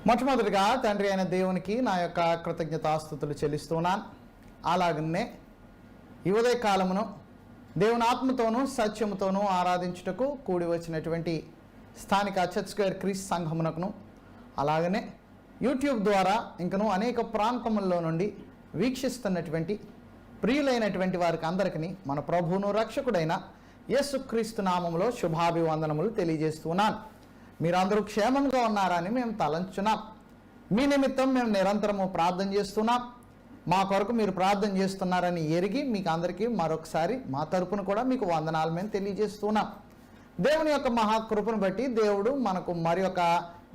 మొట్టమొదటిగా తండ్రి అయిన దేవునికి నా యొక్క కృతజ్ఞతాస్తుతులు చెల్లిస్తున్నాను. అలాగనే ఈ ఉదయ కాలమును దేవుని ఆత్మతోనూ సత్యముతోనూ ఆరాధించుటకు కూడి వచ్చినటువంటి స్థానిక చర్చ్ స్క్వేర్ క్రీస్తు సంఘమునకును, అలాగనే యూట్యూబ్ ద్వారా ఇంకను అనేక ప్రాంతముల్లో నుండి వీక్షిస్తున్నటువంటి ప్రియులైనటువంటి వారికి అందరికీ మన ప్రభువును రక్షకుడైన యేసుక్రీస్తు నామములో శుభాభివందనములు తెలియజేస్తున్నాను. మీరందరూ క్షేమంగా ఉన్నారని మేము తలంచున్నాం. మీ నిమిత్తం మేము నిరంతరము ప్రార్థన చేస్తున్నాం. మా కొరకు మీరు ప్రార్థన చేస్తున్నారని ఎరిగి మీకు అందరికీ మరొకసారి మా తరపున కూడా మీకు వందనాలు మేము తెలియజేస్తున్నాం. దేవుని యొక్క మహాకృపను బట్టి దేవుడు మనకు మరి యొక్క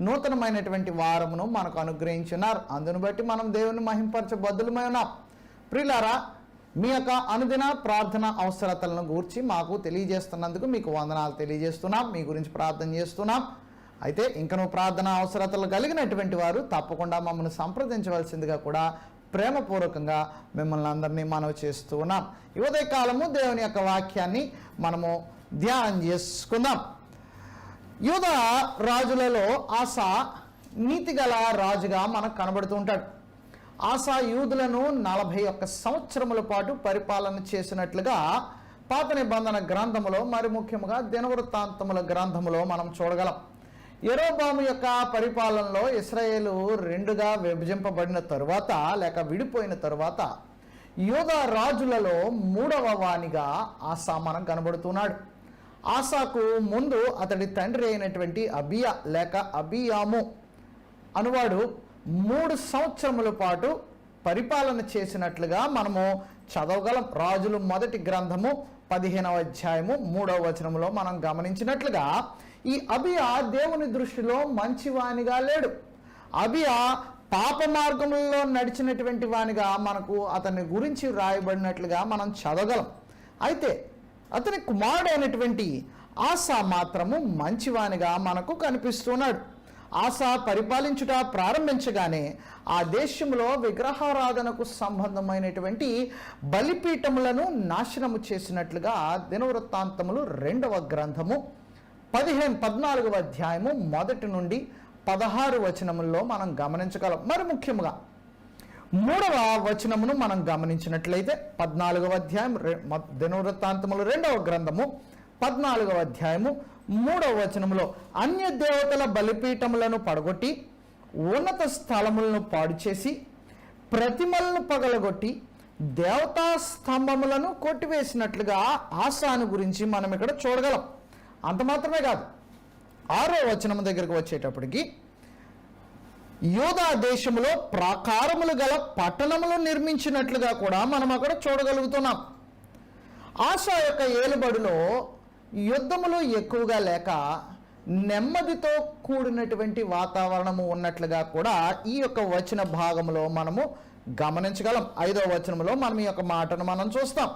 నూతనమైనటువంటి వారమును మనకు అనుగ్రహించున్నారు. అందును బట్టి మనం దేవుని మహింపరచబద్దులమై ఉన్నాం. ప్రియులారా, మీ యొక్క అనుదిన ప్రార్థన అవసరతలను గూర్చి మాకు తెలియజేస్తున్నందుకు మీకు వందనాలు తెలియజేస్తున్నాం. మీ గురించి ప్రార్థన చేస్తున్నాం. అయితే ఇంకనూ ప్రార్థన అవసరతలు కలిగినటువంటి వారు తప్పకుండా మమ్మల్ని సంప్రదించవలసిందిగా కూడా ప్రేమపూర్వకంగా మిమ్మల్ని అందరినీ మనవి చేస్తూ ఉన్నాం. ఈ ఉదయ కాలము దేవుని యొక్క వాక్యాన్ని మనము ధ్యానం చేసుకుందాం. యూదా రాజులలో ఆసా నీతిగల రాజుగా మనకు కనబడుతూ ఉంటాడు. ఆసా యూదులను 41 సంవత్సరముల పాటు పరిపాలన చేసినట్లుగా పాత నిబంధన గ్రంథములో, మరి ముఖ్యంగా దినవృత్తాంతముల గ్రంథములో మనం చూడగలం. యెరోబాము యొక్క పరిపాలనలో ఇశ్రాయేలు 2గా విభజింపబడిన తరువాత, లేక విడిపోయిన తరువాత, యూదా రాజులలో 3వ వానిగా ఆసా మనం కనబడుతున్నాడు. ఆసాకు ముందు అతడి తండ్రి అయినటువంటి అబియా లేక అబియాము అనువాడు 3 సంవత్సరముల పాటు పరిపాలన చేసినట్లుగా మనము చదవగలం. రాజులు మొదటి గ్రంథము 15వ అధ్యాయము 3వ వచనంలో మనం గమనించినట్లుగా ఈ అబియా దేవుని దృష్టిలో మంచివానిగా లేడు. అబియా పాప మార్గంలో నడిచినటువంటి వానిగా మనకు అతని గురించి రాయబడినట్లుగా మనం చదవగలం. అయితే అతని కుమారుడైనటువంటి ఆసా మాత్రము మంచివానిగా మనకు కనిపిస్తున్నాడు. ఆసా పరిపాలించుట ప్రారంభించగానే ఆ దేశంలో విగ్రహారాధనకు సంబంధమైనటువంటి బలిపీఠములను నాశనము చేసినట్లుగా దినవృత్తాంతములు 2వ గ్రంథము 14వ అధ్యాయము 1 నుండి 16 వచనముల్లో మనం గమనించగలం. మరి ముఖ్యంగా 3వ వచనమును మనం గమనించినట్లయితే 14వ అధ్యాయం దినవృత్తాంతములు 2వ గ్రంథము 14వ అధ్యాయము 3వ వచనములో అన్య దేవతల బలిపీఠములను పడగొట్టి ఉన్నత స్థలములను పాడు చేసి ప్రతిమలను పగలగొట్టి దేవతా స్తంభములను కొట్టివేసినట్లుగా ఆసాను గురించి మనం ఇక్కడ చూడగలం. అంత మాత్రమే కాదు, 6వ వచనం దగ్గరకు వచ్చేటప్పటికి యూదా దేశములో ప్రాకారములు గల పట్టణములు నిర్మించినట్లుగా కూడా మనం అక్కడ చూడగలుగుతున్నాం. ఆసా యొక్క ఏలుబడిలో యుద్ధములు ఎక్కువగా లేక నెమ్మదితో కూడినటువంటి వాతావరణము ఉన్నట్లుగా కూడా ఈ యొక్క వచన భాగంలో మనము గమనించగలం. 5వ వచనంలో మనం ఈ యొక్క మాటను మనం చూస్తాం.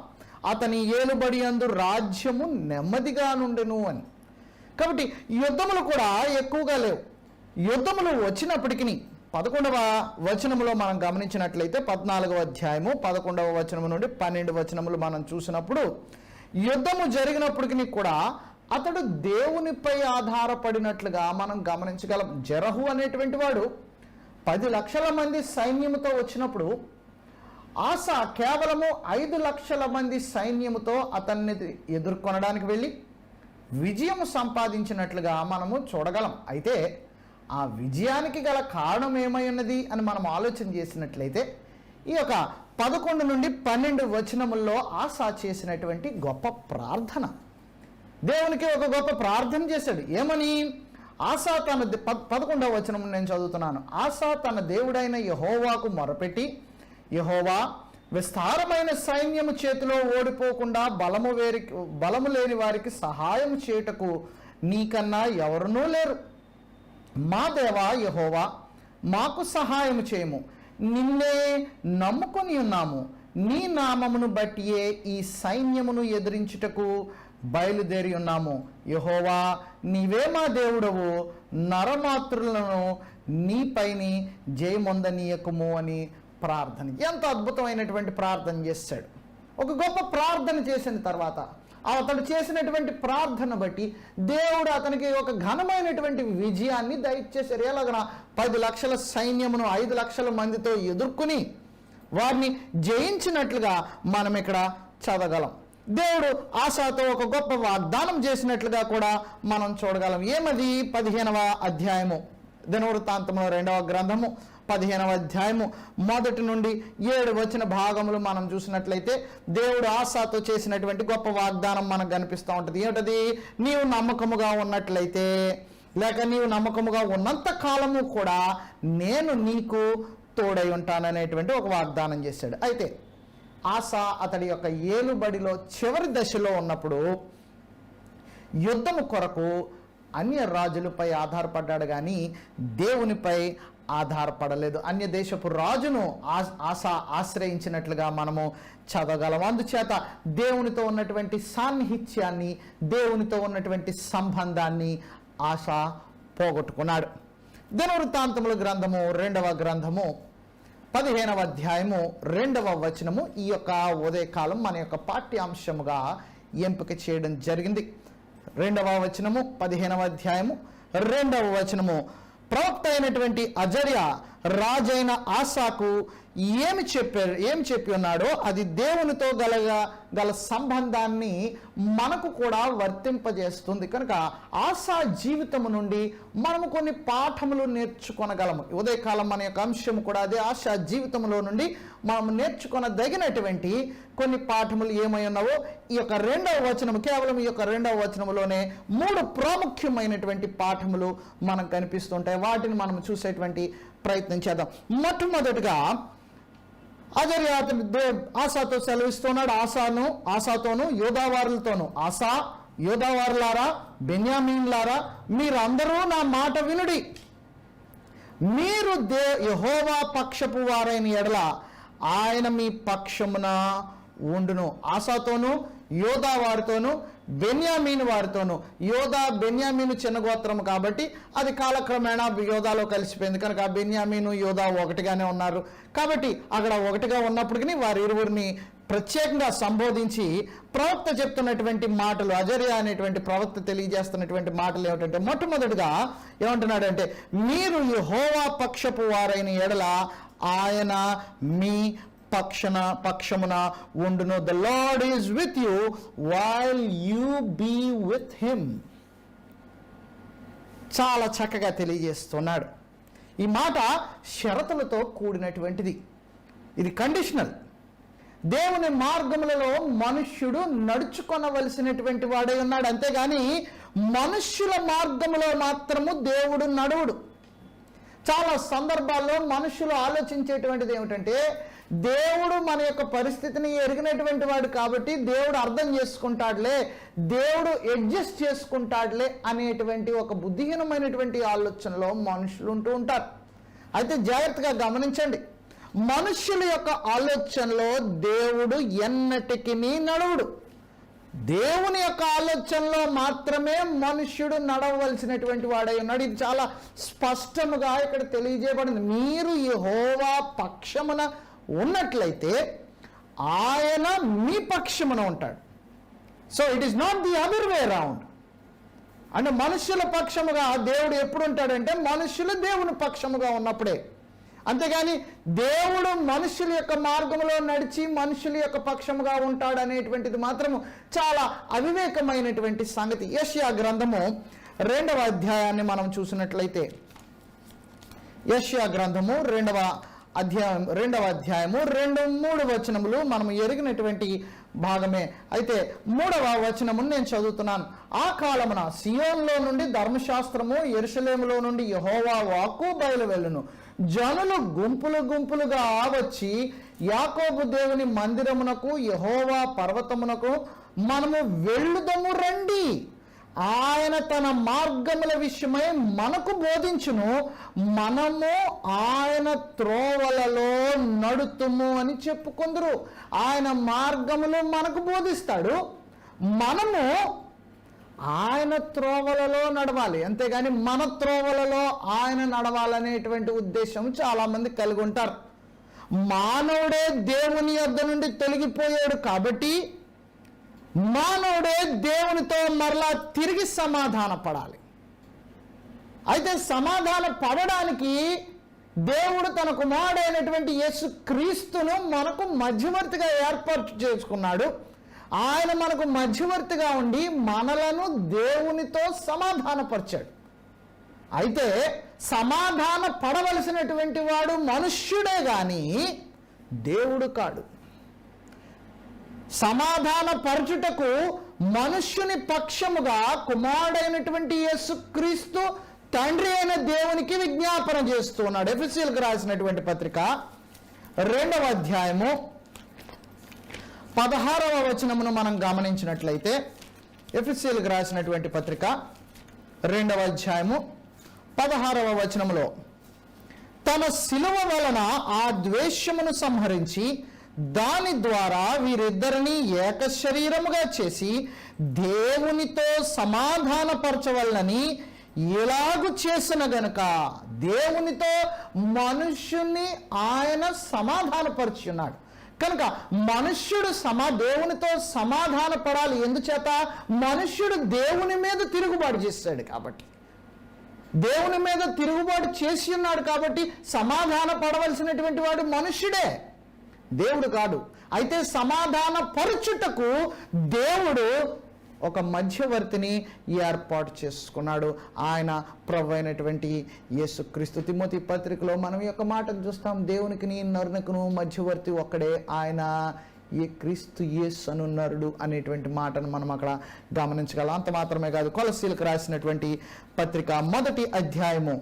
అతని ఏలుబడి యందు రాజ్యము నెమ్మదిగా నుండెను అని. కాబట్టి యుద్ధములు కూడా ఎక్కువగా లేవు. యుద్ధములు వచ్చినప్పటికీ 11వ వచనములో మనం గమనించినట్లయితే 14వ అధ్యాయము 11వ వచనము నుండి 12 వచనములు మనం చూసినప్పుడు యుద్ధము జరిగినప్పటికీ కూడా అతడు దేవునిపై ఆధారపడినట్లుగా మనం గమనించగలం. జెరహు అనేటువంటి వాడు 10 లక్షల మంది సైన్యముతో వచ్చినప్పుడు ఆసా కేవలము 5 లక్షల మంది సైన్యముతో అతన్ని ఎదుర్కొనడానికి వెళ్ళి విజయం సంపాదించినట్లుగా మనము చూడగలం. అయితే ఆ విజయానికి గల కారణం ఏమై ఉన్నది అని మనం ఆలోచన చేసినట్లయితే ఈ యొక్క 11 నుండి 12 వచనముల్లో ఆసా చేసినటువంటి గొప్ప ప్రార్థన, దేవునికి ఒక గొప్ప ప్రార్థన చేశాడు. ఏమని? ఆసా తన 11వ వచనం నేను చదువుతున్నాను. ఆసా తన దేవుడైన యెహోవాకు మొరపెట్టి, యెహోవా, విస్తారమైన సైన్యము చేతిలో ఓడిపోకుండా బలము లేని వారికి సహాయం చేయుటకు నీకన్నా ఎవరునూ లేరు. మా దేవా యెహోవా, మాకు సహాయం చేయము. నిన్నే నమ్ముకొని ఉన్నాము. నీ నామమును బట్టియే ఈ సైన్యమును ఎదిరించుటకు బయలుదేరి ఉన్నాము. యెహోవా, నీవే మా దేవుడవు. నరమాతృలను నీపైని జయమొందనీయకము అని ప్రార్థన. ఎంత అద్భుతమైనటువంటి ప్రార్థన చేశాడు. ఒక గొప్ప ప్రార్థన చేసిన తర్వాత అతడు చేసినటువంటి ప్రార్థన బట్టి దేవుడు అతనికి ఒక ఘనమైనటువంటి విజయాన్ని దయచేశారు. ఎలాగన 10 లక్షల సైన్యమును 5 లక్షల మందితో ఎదుర్కొని వారిని జయించినట్లుగా మనం ఇక్కడ చదవగలం. దేవుడు ఆసాతో ఒక గొప్ప వాగ్దానం చేసినట్లుగా కూడా మనం చూడగలం. ఏమది? 15వ అధ్యాయము, దినవృత్తాంతముల 2వ గ్రంథము 15వ అధ్యాయము 1 నుండి 7 వచ్చిన భాగములు మనం చూసినట్లయితే దేవుడు ఆసాతో చేసినటువంటి గొప్ప వాగ్దానం మనకు కనిపిస్తూ ఉంటుంది. ఏమిటది? నీవు నమ్మకముగా ఉన్నట్లయితే, లేక నీవు నమ్మకముగా ఉన్నంత కాలము కూడా నేను నీకు తోడై ఉంటాననేటువంటి ఒక వాగ్దానం చేశాడు. అయితే ఆసా అతడి యొక్క ఏలుబడిలో చివరి దశలో ఉన్నప్పుడు యుద్ధము కొరకు అన్య రాజులపై ఆధారపడ్డాడు కానీ దేవునిపై ఆధారపడలేదు. అన్య దేశపు రాజును ఆసా ఆశ్రయించినట్లుగా మనము చదవగలం. అందుచేత దేవునితో ఉన్నటువంటి సాన్నిహిత్యాన్ని, దేవునితో ఉన్నటువంటి సంబంధాన్ని ఆసా పోగొట్టుకున్నాడు. దినవృత్తాంతముల గ్రంథము 2వ గ్రంథము 15వ అధ్యాయము 2వ వచనము ఈ యొక్క ఉదయకాలం మన యొక్క పాఠ్యాంశముగా ఎంపిక చేయడం జరిగింది. 2వ వచనము 15వ అధ్యాయము 2వ వచనము, ప్రవక్త అయినటువంటి అజర్యా రాజైన ఆసాకు ఏమి చెప్పి ఉన్నాడో అది దేవునితో గల సంబంధాన్ని మనకు కూడా వర్తింపజేస్తుంది. కనుక ఆసా జీవితము నుండి మనము కొన్ని పాఠములు నేర్చుకొనగలము. ఉదయకాలం మన యొక్క అంశము కూడా అదే. ఆసా జీవితంలో నుండి మనం నేర్చుకొనదగినటువంటి కొన్ని పాఠములు ఏమై ఉన్నావో ఈ యొక్క 2వ వచనము, కేవలం ఈ యొక్క 2వ వచనములోనే 3 ప్రాముఖ్యమైనటువంటి పాఠములు మనకు కనిపిస్తుంటాయి. వాటిని మనం చూసేటువంటి ప్రయత్నం చేద్దాం. మొట్టమొదటిగా అజర్యా ఆసాతో సెలవిస్తున్నాడు. ఆసాతోను యోధావారులతోను, ఆసా యోధావారులారా, బెన్యామీన్లారా, మీరందరూ నా మాట వినుడి. మీరు యెహోవా పక్షపు వారైన ఎడల ఆయన మీ పక్షమున ఉండును. ఆసాతోను యోధా వారితోను బెన్యామీను వారితోను. యోధా బెన్యామీను చిన్న గోత్రం కాబట్టి అది కాలక్రమేణా యోధాలో కలిసిపోయింది. కనుక బెన్యామీను యోధా ఒకటిగానే ఉన్నారు. కాబట్టి అక్కడ ఒకటిగా ఉన్నప్పటికీ వారి ఇరువురిని ప్రత్యేకంగా సంబోధించి ప్రవక్త చెప్తున్నటువంటి మాటలు, అజర్యా అనేటువంటి ప్రవక్త తెలియజేస్తున్నటువంటి మాటలు ఏమిటంటే, మొట్టమొదటిగా ఏమంటున్నాడంటే, మీరు యెహోవా పక్షపు వారైన ఎడల ఆయన మీ పక్షమున ఉండును. The Lord is with you while you be with him. చాలా చక్కగా తెలియజేస్తున్నాడు. ఈ మాట షరతులతో కూడినటువంటిది. ఇది కండిషనల్. దేవుని మార్గములలో మనుష్యుడు నడుచుకొనవలసినటువంటి వాడై ఉన్నాడు. అంతేగాని మనుష్యుల మార్గములో మాత్రము దేవుడు నడువుడు. చాలా సందర్భాల్లో మనుషులు ఆలోచించేటువంటిది ఏమిటంటే, దేవుడు మన యొక్క పరిస్థితిని ఎరిగినటువంటి వాడు కాబట్టి దేవుడు అర్థం చేసుకుంటాడులే, దేవుడు అడ్జస్ట్ చేసుకుంటాడులే అనేటువంటి ఒక బుద్ధిహీనమైనటువంటి ఆలోచనలో మనుషులు ఉంటూ ఉంటారు. అయితే జాగ్రత్తగా గమనించండి, మనుషుల యొక్క ఆలోచనలో దేవుడు ఎన్నటికీ నడవుడు. దేవుని యొక్క ఆలోచనలో మాత్రమే మనుష్యుడు నడవలసినటువంటి వాడై ఉన్నాడు. ఇది చాలా స్పష్టముగా ఇక్కడ తెలియజేయబడింది. మీరు యెహోవా పక్షమున ఉన్నట్లయితే ఆయన మీ పక్షమున ఉంటాడు. So it is not the other way around. అంటే మనుష్యుల పక్షముగా దేవుడు ఎప్పుడు ఉంటాడంటే మనుష్యులు దేవుని పక్షముగా ఉన్నప్పుడే. అంతేగాని దేవుడు మనుషుల యొక్క మార్గంలో నడిచి మనుషుల యొక్క పక్షముగా ఉంటాడు అనేటువంటిది మాత్రము చాలా అవివేకమైనటువంటి సంగతి. యెషయా గ్రంథము 2వ అధ్యాయాన్ని మనం చూసినట్లయితే, యెషయా గ్రంథము 2వ అధ్యాయము 2-3 వచనములు మనం ఎరిగినటువంటి భాగమే. అయితే 3వ వచనమును నేను చదువుతున్నాను. ఆ కాలమున సియోన్లో నుండి ధర్మశాస్త్రము, యెరూషలేములో నుండి యెహోవా వాక్కు బయలువెళ్ళును. జనులు గుంపులుగా వచ్చి యాకోబు దేవుని మందిరమునకు, యెహోవా పర్వతమునకు మనము వెళ్ళుదము రండి, ఆయన తన మార్గముల విషయమై మనకు బోధించును, మనము ఆయన త్రోవలలో నడుతుము అని చెప్పుకుందరు. ఆయన మార్గములు మనకు బోధిస్తాడు, మనము ఆయన త్రోవలలో నడవాలి. అంతేగాని మన త్రోవలలో ఆయన నడవాలనేటువంటి ఉద్దేశం చాలా మంది కలిగి ఉంటారు. మానవుడే దేవుని యొద్ద నుండి తొలగిపోయాడు కాబట్టి మానవుడే దేవునితో మరలా తిరిగి సమాధాన పడాలి. అయితే సమాధాన పడడానికి దేవుడు తన కుమారుడైనటువంటి యేసు క్రీస్తును మనకు మధ్యవర్తిగా ఏర్పాటు చేసుకున్నాడు. ఆయన మనకు మధ్యవర్తిగా ఉండి మనలను దేవునితో సమాధానపరిచాడు. అయితే సమాధాన పడవలసినటువంటి వాడు మనుష్యుడే గాని దేవుడు కాడు. సమాధాన పరచుటకు మనుష్యుని పక్షముగా కుమారుడైనటువంటి యేసుక్రీస్తు తండ్రి అయిన దేవునికి విజ్ఞాపన చేస్తున్నాడు. ఎఫెసీయులకు రాసినటువంటి పత్రిక 2వ అధ్యాయము 16వ వచనమును మనం గమనించినట్లయితే, ఎఫెసీయులకు రాసినటువంటి పత్రిక 2వ అధ్యాయము 16వ వచనములో, తన శిలువ వలన ఆ ద్వేషమును సంహరించి దాని ద్వారా వీరిద్దరిని ఏక శరీరముగా చేసి దేవునితో సమాధానపరచవలనని ఇలాగు చేసిన గనుక దేవునితో మనుష్యుని ఆయన సమాధానపరుచున్నాడు. కనుక మనుష్యుడు దేవునితో సమాధాన పడాలి. ఎందుచేత? మనుష్యుడు దేవుని మీద తిరుగుబాటు చేస్తాడు కాబట్టి, దేవుని మీద తిరుగుబాటు చేసి ఉన్నాడు కాబట్టి సమాధాన పడవలసినటువంటి వాడు మనుష్యుడే, దేవుడు కాదు. అయితే సమాధాన పరుచుటకు దేవుడు ఒక మధ్యవర్తిని ఏర్పాటు చేసుకున్నాడు. ఆయన ప్రభు అయినటువంటి యేసుక్రీస్తు. తిమోతి పత్రికలో మనం ఈ యొక్క మాటను చూస్తాం. దేవునికిని నరునికును మధ్యవర్తి ఒక్కడే, ఆయన ఏ క్రీస్తు యేసు అను నరుడు అనేటువంటి మాటను మనం అక్కడ గమనించగలం. అంత మాత్రమే కాదు, కొలస్సీలకు రాసినటువంటి పత్రిక 1వ అధ్యాయము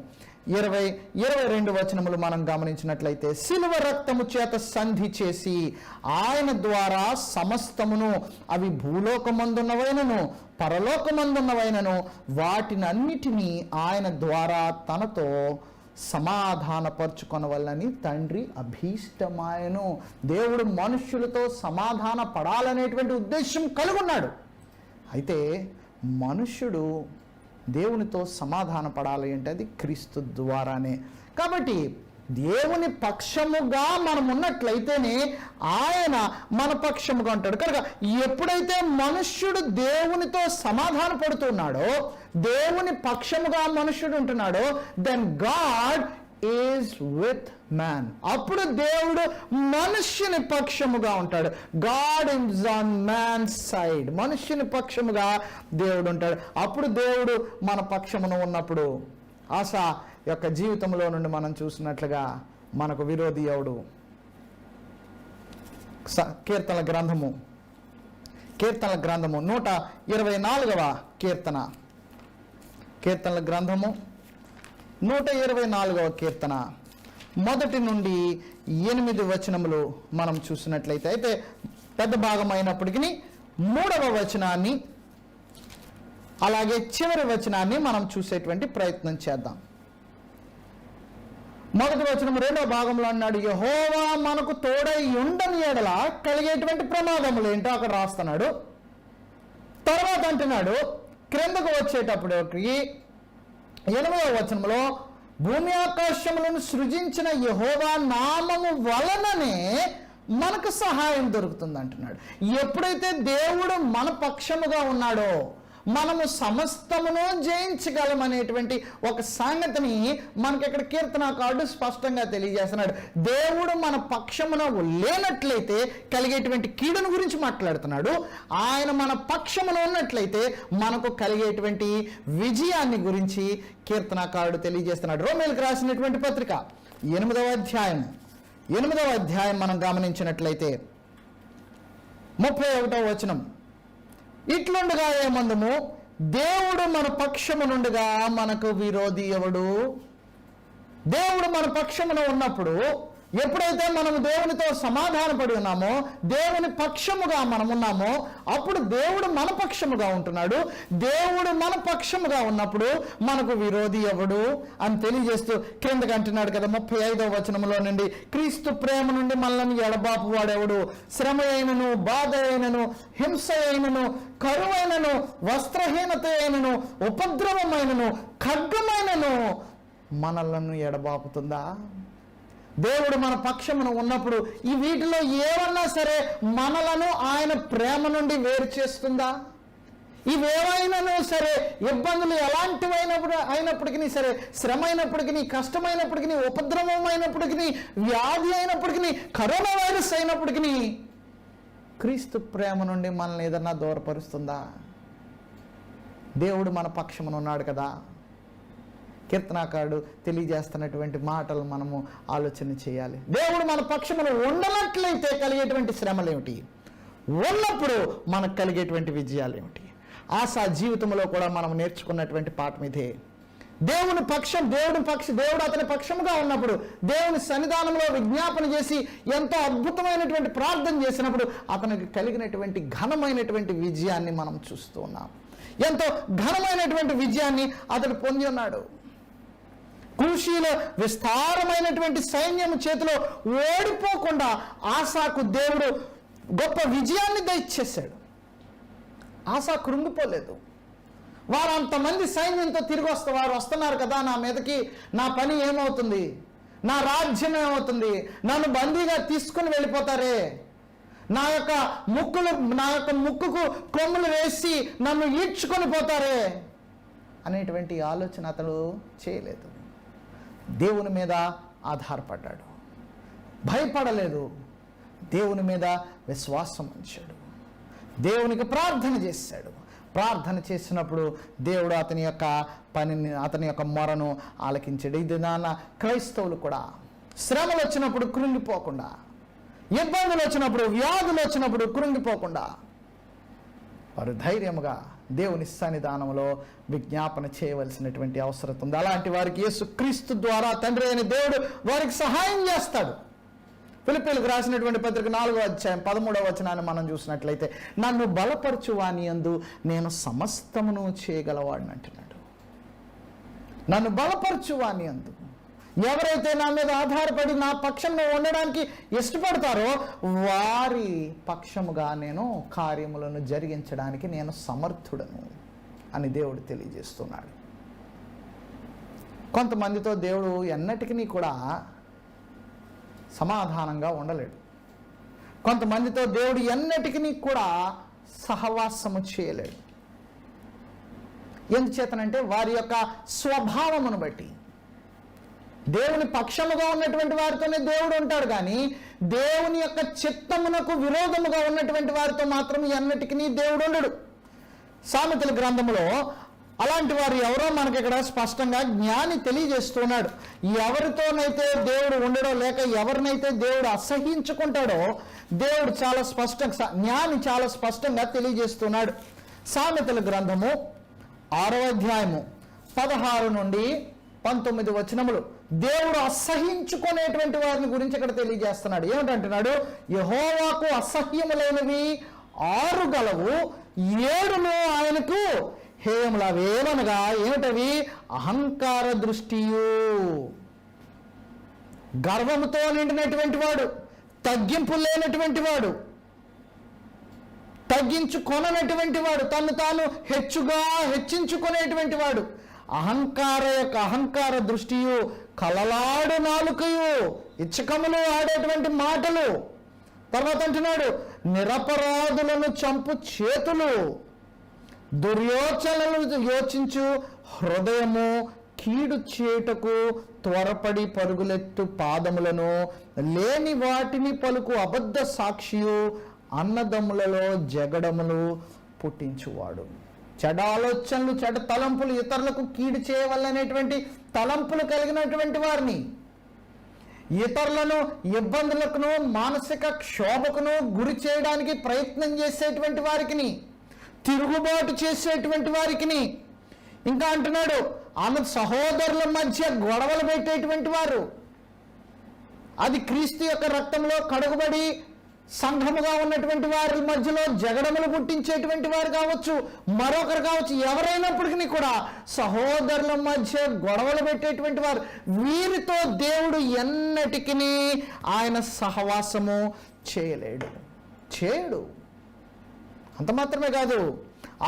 22 వచనములు మనం గమనించినట్లయితే, శిలువ రక్తము చేత సంధి చేసి ఆయన ద్వారా సమస్తమును, అవి భూలోకమందున్నవైనను పరలోకమందున్నవైనను వాటినన్నిటినీ ఆయన ద్వారా తనతో సమాధానపరుచుకొనవలనని తండ్రి అభీష్టమాయను. దేవుడు మనుష్యులతో సమాధాన పడాలనేటువంటి ఉద్దేశం కలుగున్నాడు. అయితే మనుష్యుడు దేవునితో సమాధాన పడాలి అంటే అది క్రీస్తు ద్వారానే. కాబట్టి దేవుని పక్షముగా మనం ఉన్నట్లయితేనే ఆయన మన పక్షముగా ఉంటాడు. కనుక ఎప్పుడైతే మనుష్యుడు దేవునితో సమాధాన పడుతున్నాడో, దేవుని పక్షముగా మనుష్యుడు ఉంటున్నాడో, then God is with man. అప్పుడు దేవుడు మనుష్యుని పక్షముగా ఉంటాడు. God is on man side. మనుష్యుని పక్షముగా దేవుడు ఉంటాడు. అప్పుడు దేవుడు మన పక్షమున ఉన్నప్పుడు ఆశ యొక్క జీవితంలో నుండి మనం చూసినట్లుగా మనకు విరోధి ఎవడు? కీర్తనల గ్రంథము 124వ కీర్తన, కీర్తనల గ్రంథము 124వ కీర్తన 1 నుండి 8 వచనములు మనం చూసినట్లయితే, అయితే పెద్ద భాగం అయినప్పటికీ 3వ వచనాన్ని అలాగే చివరి వచనాన్ని మనం చూసేటువంటి ప్రయత్నం చేద్దాం. 1వ వచనం 2వ భాగంలో అన్నాడు, యెహోవా మనకు తోడై ఉండని ఎడల కలిగేటువంటి ప్రమాదములు ఏంటో అక్కడ రాస్తున్నాడు. తర్వాత అంటున్నాడు క్రిందకు వచ్చేటప్పటికి 8వ వచనంలో, భూమి ఆకాశములను సృజించిన యెహోవా నామము వలననే మనకు సహాయం దొరుకుతుంది అంటున్నాడు. ఎప్పుడైతే దేవుడు మన పక్షముగా ఉన్నాడో మనము సమస్తమును జయించగలమనేటువంటి ఒక సంగతిని మనకి ఇక్కడ కీర్తనకారుడు స్పష్టంగా తెలియజేస్తున్నాడు. దేవుడు మన పక్షమున లేనట్లయితే కలిగేటువంటి కీడును గురించి మాట్లాడుతున్నాడు. ఆయన మన పక్షమున ఉన్నట్లయితే మనకు కలిగేటువంటి విజయాన్ని గురించి కీర్తనకారుడు తెలియజేస్తున్నాడు. రోమీయులకు రాసినటువంటి పత్రిక 8వ అధ్యాయం మనం గమనించినట్లయితే 31వ వచనం, ఇట్లుండగా ఏమందుము, దేవుడు మన పక్షము నుండిగా మనకు విరోధి ఎవడు? దేవుడు మన పక్షమున ఉన్నప్పుడు, ఎప్పుడైతే మనము దేవునితో సమాధానపడి ఉన్నామో, దేవుని పక్షముగా మనం ఉన్నామో, అప్పుడు దేవుడు మన పక్షముగా ఉంటున్నాడు. దేవుడు మన పక్షముగా ఉన్నప్పుడు మనకు విరోధి ఎవడు అని తెలియజేస్తూ క్రిందకి అంటున్నాడు కదా 35వ వచనంలో నుండి, క్రీస్తు ప్రేమ నుండి మనల్ని ఎడబాపు వాడెవడు? శ్రమ అయినను, బాధ అయినను, హింస అయినను, కరువైనను, వస్త్రహీనత అయినను, ఉపద్రవమైనను, ఖడ్గమైనను మనలను ఎడబాపుతుందా? దేవుడు మన పక్షమును ఉన్నప్పుడు ఈ వీటిలో ఏమన్నా సరే మనలను ఆయన ప్రేమ నుండి వేరు చేస్తుందా? ఇవేవైనాను సరే, ఇబ్బందులు అయినప్పటికీ సరే, శ్రమ అయినప్పటికీ, కష్టమైనప్పటికీ, ఉపద్రవం అయినప్పటికీ, వ్యాధి అయినప్పటికీ, కరోనా వైరస్ అయినప్పటికీ క్రీస్తు ప్రేమ నుండి మనల్ని ఏదన్నా దూరపరుస్తుందా? దేవుడు మన పక్షమున ఉన్నాడు కదా. కీర్తనాకారుడు తెలియజేస్తున్నటువంటి మాటలు మనము ఆలోచన చేయాలి. దేవుడు మన పక్షమున ఉండనట్లయితే కలిగేటువంటి శ్రమలు ఏమిటి, ఉన్నప్పుడు మనకు కలిగేటువంటి విజయాలు ఏమిటి? ఆశా జీవితంలో కూడా మనం నేర్చుకున్నటువంటి పాఠం ఇదే. దేవుడు అతని పక్షముగా ఉన్నప్పుడు దేవుని సన్నిధానంలో విజ్ఞాపన చేసి ఎంతో అద్భుతమైనటువంటి ప్రార్థన చేసినప్పుడు అతనికి కలిగినటువంటి ఘనమైనటువంటి విజయాన్ని మనం చూస్తూ ఉన్నాం. ఎంతో ఘనమైనటువంటి విజయాన్ని అతడు పొంది ఉన్నాడు. కూషీలో విస్తారమైనటువంటి సైన్యం చేతిలో ఓడిపోకుండా ఆసాకు దేవుడు గొప్ప విజయాన్ని దయచేశాడు. ఆసా కృంగిపోలేదు. వారు అంతమంది సైన్యంతో తిరిగి వారు వస్తున్నారు కదా, నా మీదకి నా పని ఏమవుతుంది, నా రాజ్యం ఏమవుతుంది, నన్ను బందీగా తీసుకుని వెళ్ళిపోతారే, నా యొక్క ముక్కుకు కొమ్ములు వేసి నన్ను ఈడ్చుకొని పోతారే అనేటువంటి ఆలోచన అతడు చేయలేదు. దేవుని మీద ఆధారపడ్డాడు, భయపడలేదు, దేవుని మీద విశ్వాసం ఉంచాడు, దేవునికి ప్రార్థన చేశాడు. ప్రార్థన చేసినప్పుడు దేవుడు అతని యొక్క మొరను ఆలకించాడు. ఇది నాన్న క్రైస్తవులు కూడా శ్రమలు వచ్చినప్పుడు కృంగిపోకుండా, ఇబ్బందులు వచ్చినప్పుడు, వ్యాధులు వచ్చినప్పుడు కృంగిపోకుండా వారు ధైర్యముగా దేవుని సన్నిధానంలో విజ్ఞాపన చేయవలసినటువంటి అవసరం ఉంది. అలాంటి వారికి యేసుక్రీస్తు ద్వారా తండ్రి అయిన దేవుడు వారికి సహాయం చేస్తాడు. ఫిలిప్పీయులకు రాసినటువంటి పత్రిక 4వ అధ్యాయం 13వ వచనాన్ని మనం చూసినట్లయితే, నన్ను బలపరచు వాని యందు నేను సమస్తమును చేయగలవాడిని అంటున్నాడు. నన్ను బలపరచు వాని యందు, ఎవరైతే నా మీద ఆధారపడి నా పక్షంలో ఉండడానికి ఇష్టపడతారో వారి పక్షముగా నేను కార్యములను జరిగించడానికి నేను సమర్థుడను అని దేవుడు తెలియజేస్తున్నాడు. కొంతమందితో దేవుడు ఎన్నటికీ కూడా సమాధానంగా ఉండలేడు. కొంతమందితో దేవుడు ఎన్నటికీ కూడా సహవాసము చేయలేడు. ఎందుచేతనంటే వారి యొక్క స్వభావమును బట్టి. దేవుని పక్షముగా ఉన్నటువంటి వారితోనే దేవుడు ఉంటాడు, కానీ దేవుని యొక్క చిత్తమునకు విరోధముగా ఉన్నటువంటి వారితో మాత్రం ఎన్నటికీ దేవుడు ఉండడు. సామెతల గ్రంథములో అలాంటి వారు ఎవరో మనకి ఇక్కడ స్పష్టంగా జ్ఞాని తెలియజేస్తున్నాడు. ఎవరితోనైతే దేవుడు ఉండడో లేక ఎవరినైతే దేవుడు అసహించుకుంటాడో దేవుడు జ్ఞాని చాలా స్పష్టంగా తెలియజేస్తున్నాడు. సామెతల గ్రంథము 6వ అధ్యాయము 16 నుండి 19 వచనములు దేవుడు అసహించుకునేటువంటి వారిని గురించి ఇక్కడ తెలియజేస్తున్నాడు. ఏమిటంటున్నాడు? యెహోవాకు అసహ్యములైనవి 6 గలవు, 7 ఆయనకు హేయములు. అవేమనగా ఏమిటవి? అహంకార దృష్టియు, గర్వముతో నిండినటువంటి వాడు, తగ్గింపు లేనటువంటి వాడు, తగ్గించుకొననటువంటి వాడు, తను తాను హెచ్చించుకునేటువంటి వాడు, అహంకార దృష్టియు, కలలాడు నాలుకయు, ఇచ్చకములు ఆడేటువంటి మాటలు. తర్వాత అంటున్నాడు, నిరపరాధులను చంపు చేతులు, దుర్యోచనలు యోచించు హృదయము, కీడు చేయుటకు త్వరపడి పరుగులెత్తు పాదములను, లేని వాటిని పలుకు అబద్ధ సాక్షియు, అన్నదమ్ములలో జగడములు పుట్టించువాడు. చెడ ఆలోచనలు, చెడ తలంపులు, ఇతరులకు కీడు చేయవలనేటువంటి తలంపులు కలిగినటువంటి వారిని, ఇతరులను ఇబ్బందులకును మానసిక క్షోభకును గురి చేయడానికి ప్రయత్నం చేసేటువంటి వారికి, తిరుగుబాటు చేసేటువంటి వారికి, ఇంకా అంటున్నాడు ఆమె సహోదరుల మధ్య గొడవలు పెట్టేటువంటి వారు, అది క్రీస్తు యొక్క రక్తంలో కడుగుబడి సంఘముగా ఉన్నటువంటి వారి మధ్యలో జగడములు పుట్టించేటువంటి వారు కావచ్చు, మరొకరు కావచ్చు, ఎవరైనప్పటికీ కూడా సహోదరుల మధ్య గొడవలు పెట్టేటువంటి వారు, వీరితో దేవుడు ఎన్నటికీ ఆయన సహవాసము చేయడు. అంత మాత్రమే కాదు,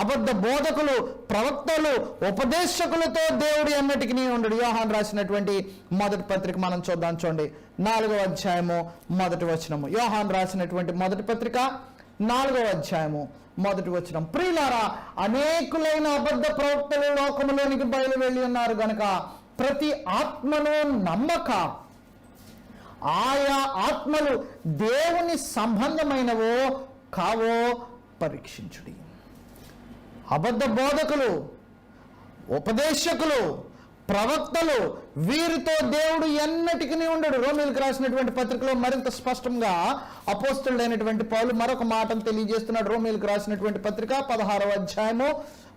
అబద్ధ బోధకులు, ప్రవక్తలు, ఉపదేశకులతో దేవుడు ఎన్నటికీ ఉండడు. యోహాను రాసినటువంటి మొదటి పత్రిక మనం చూద్దాం. చూడండి 4వ అధ్యాయము 1వ వచనము. యోహాను రాసినటువంటి మొదటి పత్రిక 4వ అధ్యాయము 1వ వచనం. ప్రియులారా, అనేకులైన అబద్ధ ప్రవక్తలు లోకములోనికి బయలు వెళ్ళి ఉన్నారు గనుక ప్రతి ఆత్మను నమ్మక ఆయా ఆత్మలు దేవుని సంబంధమైనవో కావో పరీక్షించుడి. అబద్ధ బోధకులు, ఉపదేశకులు, ప్రవక్తలు, వీరితో దేవుడు ఎన్నటికీ ఉండడు. రోమీయులకు రాసినటువంటి పత్రికలో మరింత స్పష్టంగా అపోస్తలుడైనటువంటి పౌలు మరొక మాటను తెలియజేస్తున్నాడు. రోమీయులకు రాసినటువంటి పత్రిక 16వ అధ్యాయము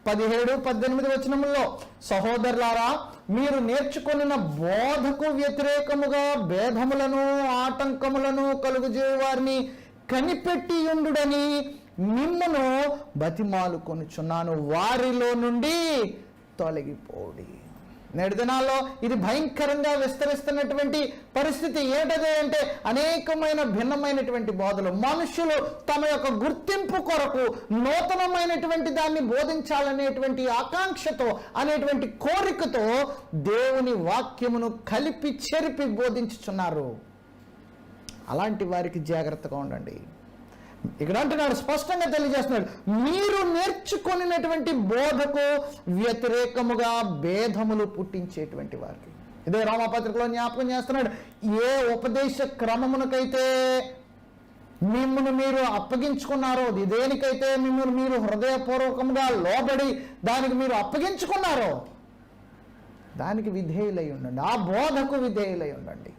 17, 18 వచనముల్లో, సహోదరులారా, మీరు నేర్చుకొనిన బోధకు వ్యతిరేకముగా భేదములను ఆటంకములను కలుగజేయ వారిని కనిపెట్టి ఉండుడని మిమ్మును బతిమాలుకొనుచున్నాను, వారిలో నుండి తొలగిపోడి. నేటి దినాల్లో ఇది భయంకరంగా విస్తరిస్తున్నటువంటి పరిస్థితి ఏంటది అంటే అనేకమైన భిన్నమైనటువంటి బోధలు. మనుషులు తమ యొక్క గుర్తింపు కొరకు నూతనమైనటువంటి దాన్ని బోధించాలనేటువంటి ఆకాంక్షతో, అనేటువంటి కోరికతో దేవుని వాక్యమును కలిపి చెరిపి బోధించుచున్నారు. అలాంటి వారికి జాగ్రత్తగా ఉండండి. ఇక్కడ అంటున్నాడు, స్పష్టంగా తెలియజేస్తున్నాడు, మీరు నేర్చుకొనినటువంటి బోధకు వ్యతిరేకముగా భేదములు పుట్టించేటువంటి వారికి. ఇదే రోమపత్రికలో జ్ఞాపకం చేస్తున్నాడు. ఏ ఉపదేశ క్రమమునకైతే మిమ్మల్ని మీరు అప్పగించుకున్నారో, దేనికైతే మిమ్మల్ని మీరు హృదయపూర్వకంగా లోబడి దానికి మీరు అప్పగించుకున్నారో దానికి విధేయులై ఉండండి, ఆ బోధకు విధేయులై ఉండండి.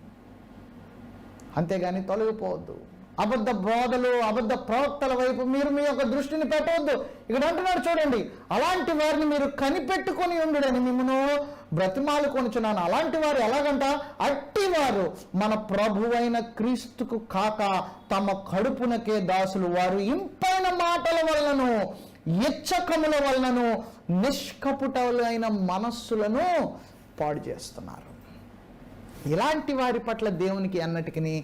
అంతేగాని తొలగిపోవద్దు. అబద్ధ బోధలు, అబద్ధ ప్రవక్తల వైపు మీరు మీ యొక్క దృష్టిని పెట్టవద్దు. ఇక్కడ అంటున్నాడు చూడండి, అలాంటి వారిని మీరు కనిపెట్టుకొని ఉండుడని మిమ్మను బ్రతిమాలుకొనుచున్నాను. అలాంటి వారు ఎలాగంట, అట్టివారు మన ప్రభువైన క్రీస్తుకు కాక తమ కడుపునకే దాసులు. వారు ఇంపైన మాటల వలనను ఇచ్చకముల వలనను నిష్కపుటలైన మనస్సులను పాడు చేస్తున్నారు. ఇలాంటి వారి పట్ల దేవునికి ఎన్నటికీ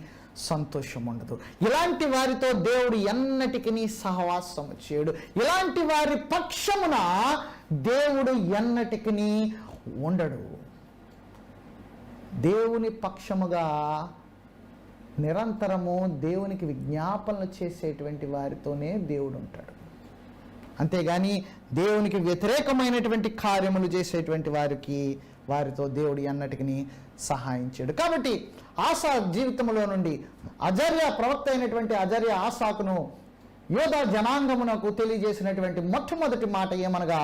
సంతోషం ఉండదు. ఇలాంటి వారితో దేవుడు ఎన్నటికీ సహవాసం చేయడు. ఇలాంటి వారి పక్షమున దేవుడు ఎన్నటికీ ఉండడు. దేవుని పక్షముగా నిరంతరము దేవునికి విజ్ఞాపనలు చేసేటువంటి వారితోనే దేవుడు ఉంటాడు. అంతేగాని దేవునికి వ్యతిరేకమైనటువంటి కార్యములు చేసేటువంటి వారితో దేవుడు ఎన్నటికీ సహాయం చేయడు. కాబట్టి ఆసా జీవితంలో నుండి అజర్య ప్రవక్త అయినటువంటి అజర్య ఆసాకును యోధా జనాంగమునకు తెలియజేసినటువంటి మొట్టమొదటి మాట ఏమనగా,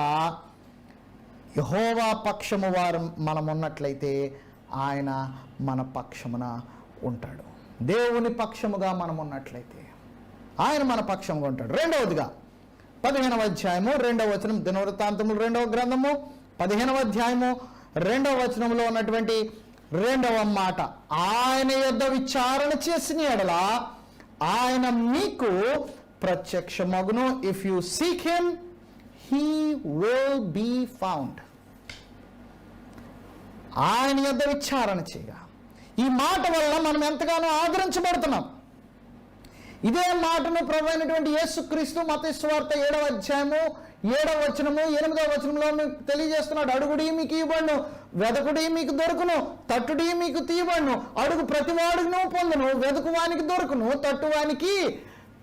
యెహోవా పక్షము వారు మనం ఉన్నట్లయితే ఆయన మన పక్షమున ఉంటాడు. దేవుని పక్షముగా మనం ఉన్నట్లయితే ఆయన మన పక్షముగా ఉంటాడు. రెండవదిగా 15వ అధ్యాయము 2వ వచనం, దినవృత్తాంతములు 2వ గ్రంథము 15వ అధ్యాయము 2వ వచనంలో ఉన్నటువంటి 2వ మాట, ఆయన యొద్ద విచారణ చేసిన ఎడల ఆయన మీకు ప్రత్యక్షమగును. If you seek him he will be found. ఆయన యొద్ద విచారణ చేయగా, ఈ మాట వల్ల మనం ఎంతగానో ఆదరించబడుతున్నాం. ఇదే మాటను ప్రభు అయినటువంటి యేసుక్రీస్తు మత్తయి సువార్త 7వ అధ్యాయము 7వ వచనము 8వ వచనంలో మీకు తెలియజేస్తున్నాడు. అడుగుడి మీకు ఇవ్వబడును, వెదకుడి మీకు దొరుకును, తట్టుడి మీకు తీయబడును. అడుగు ప్రతివాడును పొందును, వెదుకువానికి దొరుకును, తట్టువానికి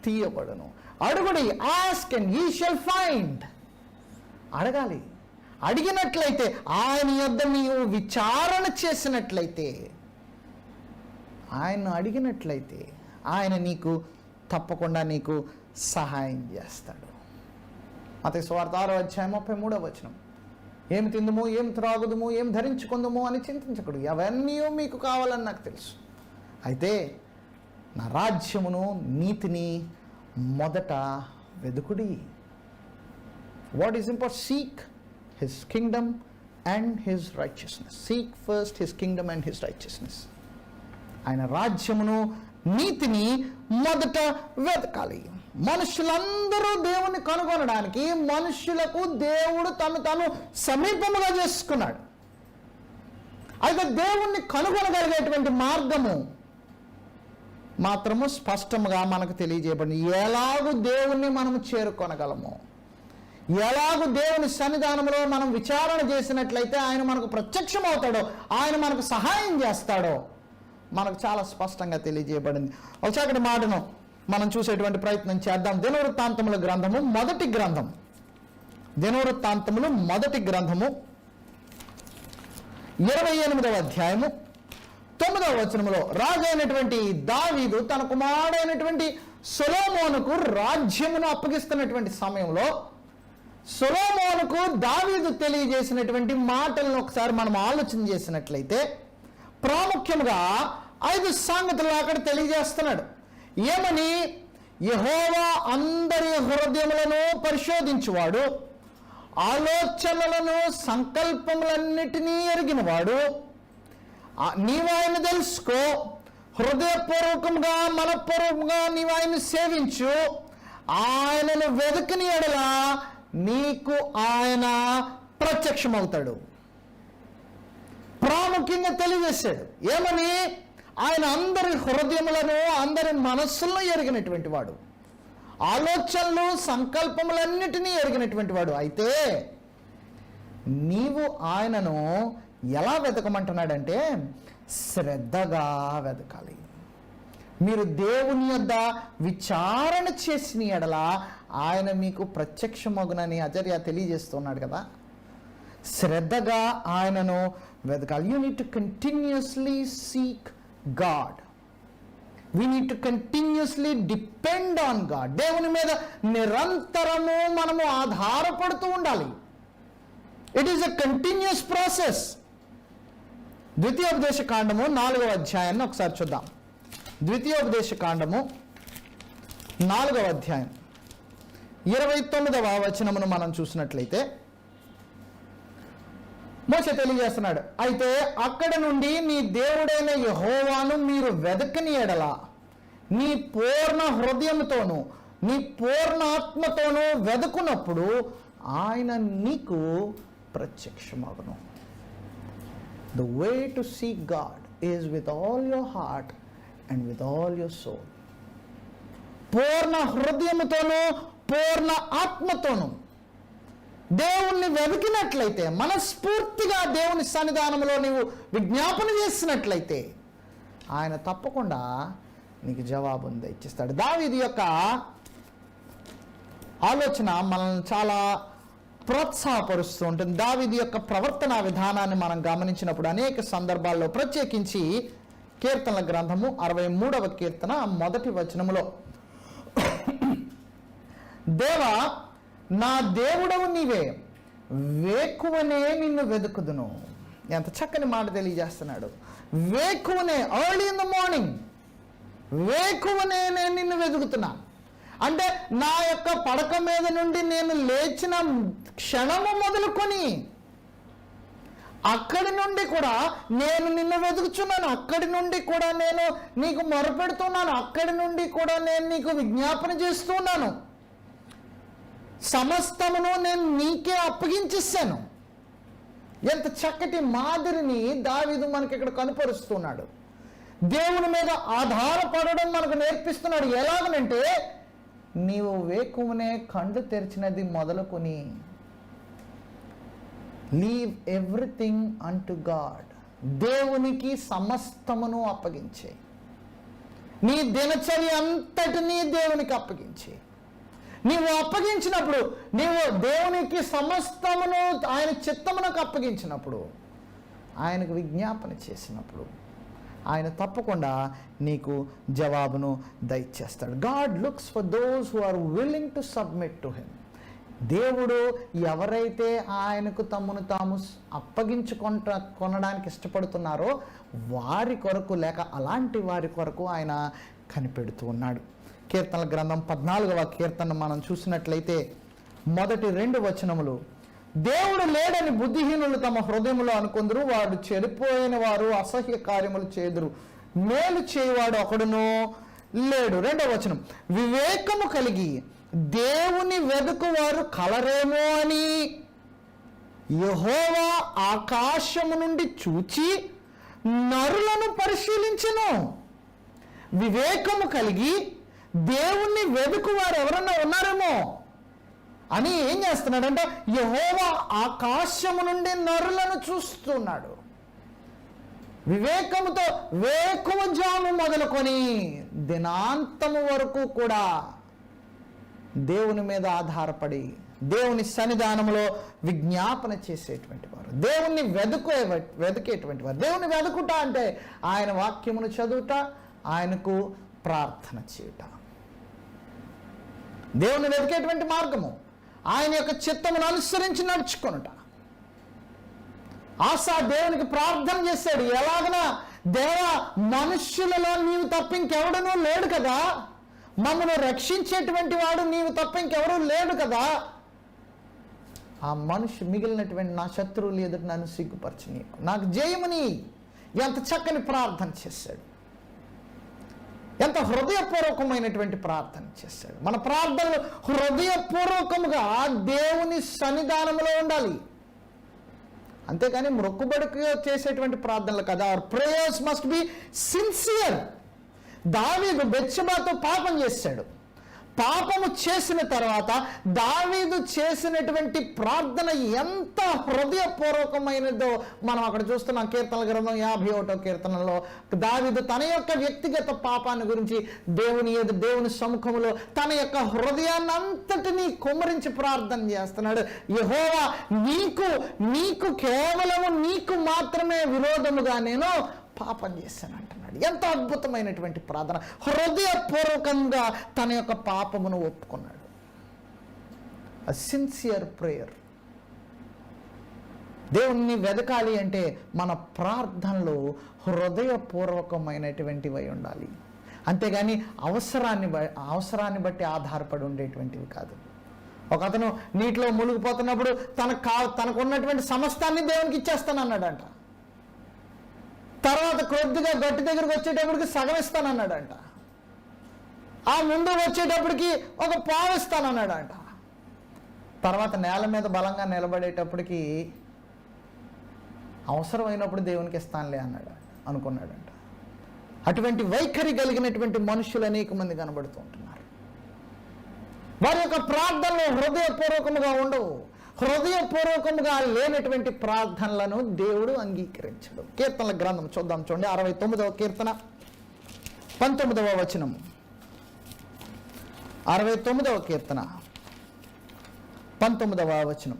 తీయబడును. అడుగుడి, ఆస్క్ అండ్ యీ షల్ ఫైండ్. అడగాలి. అడిగినట్లయితే, ఆయన యొద్ద నీవు విచారణ చేసినట్లయితే, ఆయన అడిగినట్లయితే ఆయన నీకు తప్పకుండా నీకు సహాయం చేస్తాడు. మత్తయి సువార్త 6వ అధ్యాయం 33వ వచనం, ఏమి తిందుము, ఏం త్రాగుదుము, ఏం ధరించుకుందుము అని చింతించకూడదు, అవన్నీ మీకు కావాలని నాకు తెలుసు. అయితే నా రాజ్యమును నీతిని మొదట వెదుకుడి. What is important? Seek his kingdom and his righteousness. Seek first his kingdom and his righteousness. ఆయన రాజ్యమును నీతిని మొదట వెతకాలి. మనుషులందరూ దేవుణ్ణి కనుగొనడానికి మనుషులకు దేవుడు తాను సమీపముగా చేసుకున్నాడు. అయితే దేవుణ్ణి కనుగొనగలిగేటువంటి మార్గము మాత్రము స్పష్టముగా మనకు తెలియజేయబడింది. ఎలాగూ దేవుణ్ణి మనము చేరుకొనగలము, ఎలాగూ దేవుని సన్నిధానంలో మనం విచారణ చేసినట్లయితే ఆయన మనకు ప్రత్యక్షం అవుతాడో, ఆయన మనకు సహాయం చేస్తాడో మనకు చాలా స్పష్టంగా తెలియజేయబడింది. ఒక చక్కటి మాటను మనం చూసేటువంటి ప్రయత్నం చేద్దాం. దినవృత్తాంతముల గ్రంథము మొదటి గ్రంథం, దినవృత్తాంతములు మొదటి గ్రంథము 28వ అధ్యాయము 9వ వచనములో రాజు అయినటువంటి దావీదు తన కుమారుడైనటువంటి సొలొమోనుకు రాజ్యమును అప్పగిస్తున్నటువంటి సమయంలో సొలొమోనుకు దావీదు తెలియజేసినటువంటి మాటలను ఒకసారి మనం ఆలోచన చేసినట్లయితే ప్రాముఖ్యంగా 5 సంగతులు అక్కడ తెలియజేస్తున్నాడు. ఏమని? యెహోవా అందరి హృదయములను పరిశోధించువాడు, ఆలోచనలను సంకల్పములన్నిటినీ ఎరిగినవాడు, నీవు ఆయన తెలుసుకో, హృదయపూర్వకంగా మనపూర్వకంగా నీవు ఆయన సేవించు, ఆయనను వెదకని ఎడల నీకు ఆయన ప్రత్యక్షమవుతాడు. ప్రాముఖ్యంగా తెలియజేశాడు. ఏమని? ఆయన అందరి హృదయములను అందరి మనస్సులను ఎరిగినటువంటి వాడు, ఆలోచనలు సంకల్పములన్నిటినీ ఎరిగినటువంటి వాడు. అయితే నీవు ఆయనను ఎలా వెతకమంటున్నాడంటే శ్రద్ధగా వెతకాలి. మీరు దేవుని యొద్ద విచారణ చేసిన ఎడల ఆయన మీకు ప్రత్యక్షమగునని అజర్య తెలియజేస్తున్నాడు కదా. శ్రద్ధగా ఆయనను వెతకాలి. You need to continuously seek God. We need to continuously depend on God. దేవుని మీద నిరంతరము మనము ఆధారపడుతూ ఉండాలి. It is a continuous process. ద్వితీయోపదేశ కాండము 4వ అధ్యాయాన్ని ఒకసారి చూద్దాం. ద్వితీయోపదేశ కాండము 4వ అధ్యాయం 29వ వచనమును మనం చూసినట్లయితే మోషే తెలియజేస్తున్నాడు. అయితే అక్కడ నుండి నీ దేవుడైన యెహోవాను మీరు వెదకని ఎడల నీ పూర్ణ హృదయంతోనూ నీ పూర్ణ ఆత్మతోనూ వెదకున్నప్పుడు ఆయన నీకు ప్రత్యక్షమగును. The way to seek God is with all your heart and with all your soul. పూర్ణ హృదయముతోనూ పూర్ణ ఆత్మతోనూ దేవుణ్ణి వెతికినట్లయితే, మనస్ఫూర్తిగా దేవుని సన్నిధానంలో నీవు విజ్ఞాపన చేసినట్లయితే ఆయన తప్పకుండా నీకు జవాబును ఇచ్చిస్తాడు. దావీదు యొక్క ఆలోచన మనల్ని చాలా ప్రోత్సాహపరుస్తూ ఉంటుంది. దావీదు యొక్క ప్రవర్తన విధానాన్ని మనం గమనించినప్పుడు అనేక సందర్భాల్లో, ప్రత్యేకించి కీర్తనల గ్రంథము 63వ కీర్తన 1వ వచనములో, దేవా నా దేవుడవు నీవే, వేకువనే నిన్ను వెతుకుదును. ఎంత చక్కని మాట తెలియజేస్తున్నాడు. వేకువనే, ఎర్లీ ఇన్ ద మార్నింగ్, వేకువనే నేను నిన్ను వెతుకుతున్నా. అంటే నా యొక్క పడక మీద నుండి నేను లేచిన క్షణము మొదలుకొని అక్కడి నుండి కూడా నేను నిన్ను వెతుకుచున్నాను, అక్కడి నుండి కూడా నేను నీకు మొరపెడుతున్నాను, అక్కడి నుండి కూడా నేను నీకు విజ్ఞాపన చేస్తున్నాను, సమస్తమును నేను నీకే అప్పగించేశాను. ఎంత చక్కటి మాదిరిని దావీదు మనకి ఇక్కడ కనుపరుస్తున్నాడు. దేవుని మీద ఆధారపడడం మనకు నేర్పిస్తున్నాడు. ఎలాగనంటే నీవు వేకువనే కళ్ళు తెరిచినది మొదలుకొని లీవ్ ఎవ్రీథింగ్ అంటు గాడ్, దేవునికి సమస్తమును అప్పగించే, నీ దినచర్య అంతటినీ దేవునికి అప్పగించే. నీవు అప్పగించినప్పుడు, నీవు దేవునికి సమస్తమును ఆయన చిత్తమునకు అప్పగించినప్పుడు, ఆయనకు విజ్ఞాపన చేసినప్పుడు ఆయన తప్పకుండా నీకు జవాబును దయచేస్తాడు. God looks for those who are willing to submit to him. దేవుడు ఎవరైతే ఆయనకు తమను తాము కొనడానికి ఇష్టపడుతున్నారో వారి కొరకు, లేక అలాంటి వారి కొరకు ఆయన కనిపెడుతూ ఉన్నాడు. కీర్తనల గ్రంథం 14వ కీర్తన మనం చూసినట్లయితే మొదటి 2 వచనములు, దేవుడు లేడని బుద్ధిహీనులు తమ హృదయంలో అనుకుందరు, వాడు చెడిపోయిన వారు అసహ్య కార్యములు చేదురు, మేలు చేయవాడు ఒకడును లేడు. 2వ వచనం, వివేకము కలిగి దేవుని వెదుకువారు కలరేమో అని యెహోవా ఆకాశము నుండి చూచి నరులను పరిశీలించెను. వివేకము కలిగి దేవుణ్ణి వెదుకువారు ఎవరన్నా ఉన్నారేమో, అని ఏం చేస్తున్నాడంటే యెహోవా ఆకాశము నుండి నరులను చూస్తున్నాడు. వివేకముతో వేకువజాము మొదలుకొని దినాంతము వరకు కూడా దేవుని మీద ఆధారపడి దేవుని సన్నిధానంలో విజ్ఞాపన చేసేటువంటి వారు, దేవుణ్ణి వెతికేటువంటి వారు. దేవుని వెతుకుట అంటే ఆయన వాక్యమును చదువుట, ఆయనకు ప్రార్థన చేయుట. దేవుని వెతికేటువంటి మార్గము ఆయన యొక్క చిత్తమును అనుసరించి నడుచుకొనుట. ఆసా దేవునికి ప్రార్థన చేశాడు. ఎలాగనా, దేవా, మనుష్యులలో నీవు తప్ప ఇంకెవడనూ లేడు కదా, మమ్మల్ని రక్షించేటువంటి వాడు నీవు తప్ప ఇంకెవడూ లేడు కదా, ఆ మిగిలినటువంటి నా శత్రువులు ఎదుట నన్ను సిగ్గుపరచని, నాకు జయముని. ఎంత చక్కని ప్రార్థన చేశాడు, ఎంత హృదయపూర్వకమైనటువంటి ప్రార్థన చేశాడు. మన ప్రార్థనలు హృదయపూర్వకముగా దేవుని సన్నిధానంలో ఉండాలి, అంతేకాని మొక్కుబడికి చేసేటువంటి ప్రార్థనలు కదా. Our prayers must be sincere. దావీదు బెత్షెబాతో పాపం చేశాడు. పాపము చేసిన తర్వాత దావీదు చేసినటువంటి ప్రార్థన ఎంత హృదయపూర్వకమైనదో మనం అక్కడ చూస్తున్నాం. కీర్తనల గ్రంథం 51వ కీర్తనలో దావీదు తన యొక్క వ్యక్తిగత పాపాన్ని గురించి దేవుని సముఖంలో తన యొక్క హృదయాన్ని అంతటినీ కుమ్మరించి ప్రార్థన చేస్తున్నాడు. యెహోవా, నీకు కేవలము నీకు మాత్రమే విరోధముగా నేను పాపం చేశాను అంటున్నాడు. ఎంత అద్భుతమైనటువంటి ప్రార్థన! హృదయపూర్వకంగా తన యొక్క పాపమును ఒప్పుకున్నాడు. a sincere prayer. దేవుణ్ణి వెదకాలి అంటే మన ప్రార్థనలు హృదయపూర్వకమైనటువంటివై ఉండాలి, అంతేగాని అవసరాన్ని బట్టి ఆధారపడి ఉండేటువంటివి కాదు. ఒక అతను నీటిలో మునిగిపోతున్నప్పుడు తనకు ఉన్నటువంటి సమస్తాన్ని దేవునికి ఇచ్చేస్తానన్నాడంట. తర్వాత కొద్దిగా గట్టి దగ్గరికి వచ్చేటప్పటికి సగం ఇస్తానన్నాడంట. ఆ ముందు వచ్చేటప్పటికి ఒక పావు ఇస్తానన్నాడంట. తర్వాత నేల మీద బలంగా నిలబడేటప్పటికి అవసరమైనప్పుడు దేవునికి ఇస్తానులే అనుకున్నాడంట. అటువంటి వైఖరి కలిగినటువంటి మనుషులు అనేక మంది కనబడుతూ ఉంటున్నారు. వారి యొక్క ప్రార్థనలు హృదయపూర్వకముగా ఉండవు. హృదయపూర్వకముగా లేనటువంటి ప్రార్థనలను దేవుడు అంగీకరించడు. కీర్తనల గ్రంథం చూద్దాం, చూడండి. 69వ కీర్తన 19వ వచనం. 69వ కీర్తన 19వ వచనం,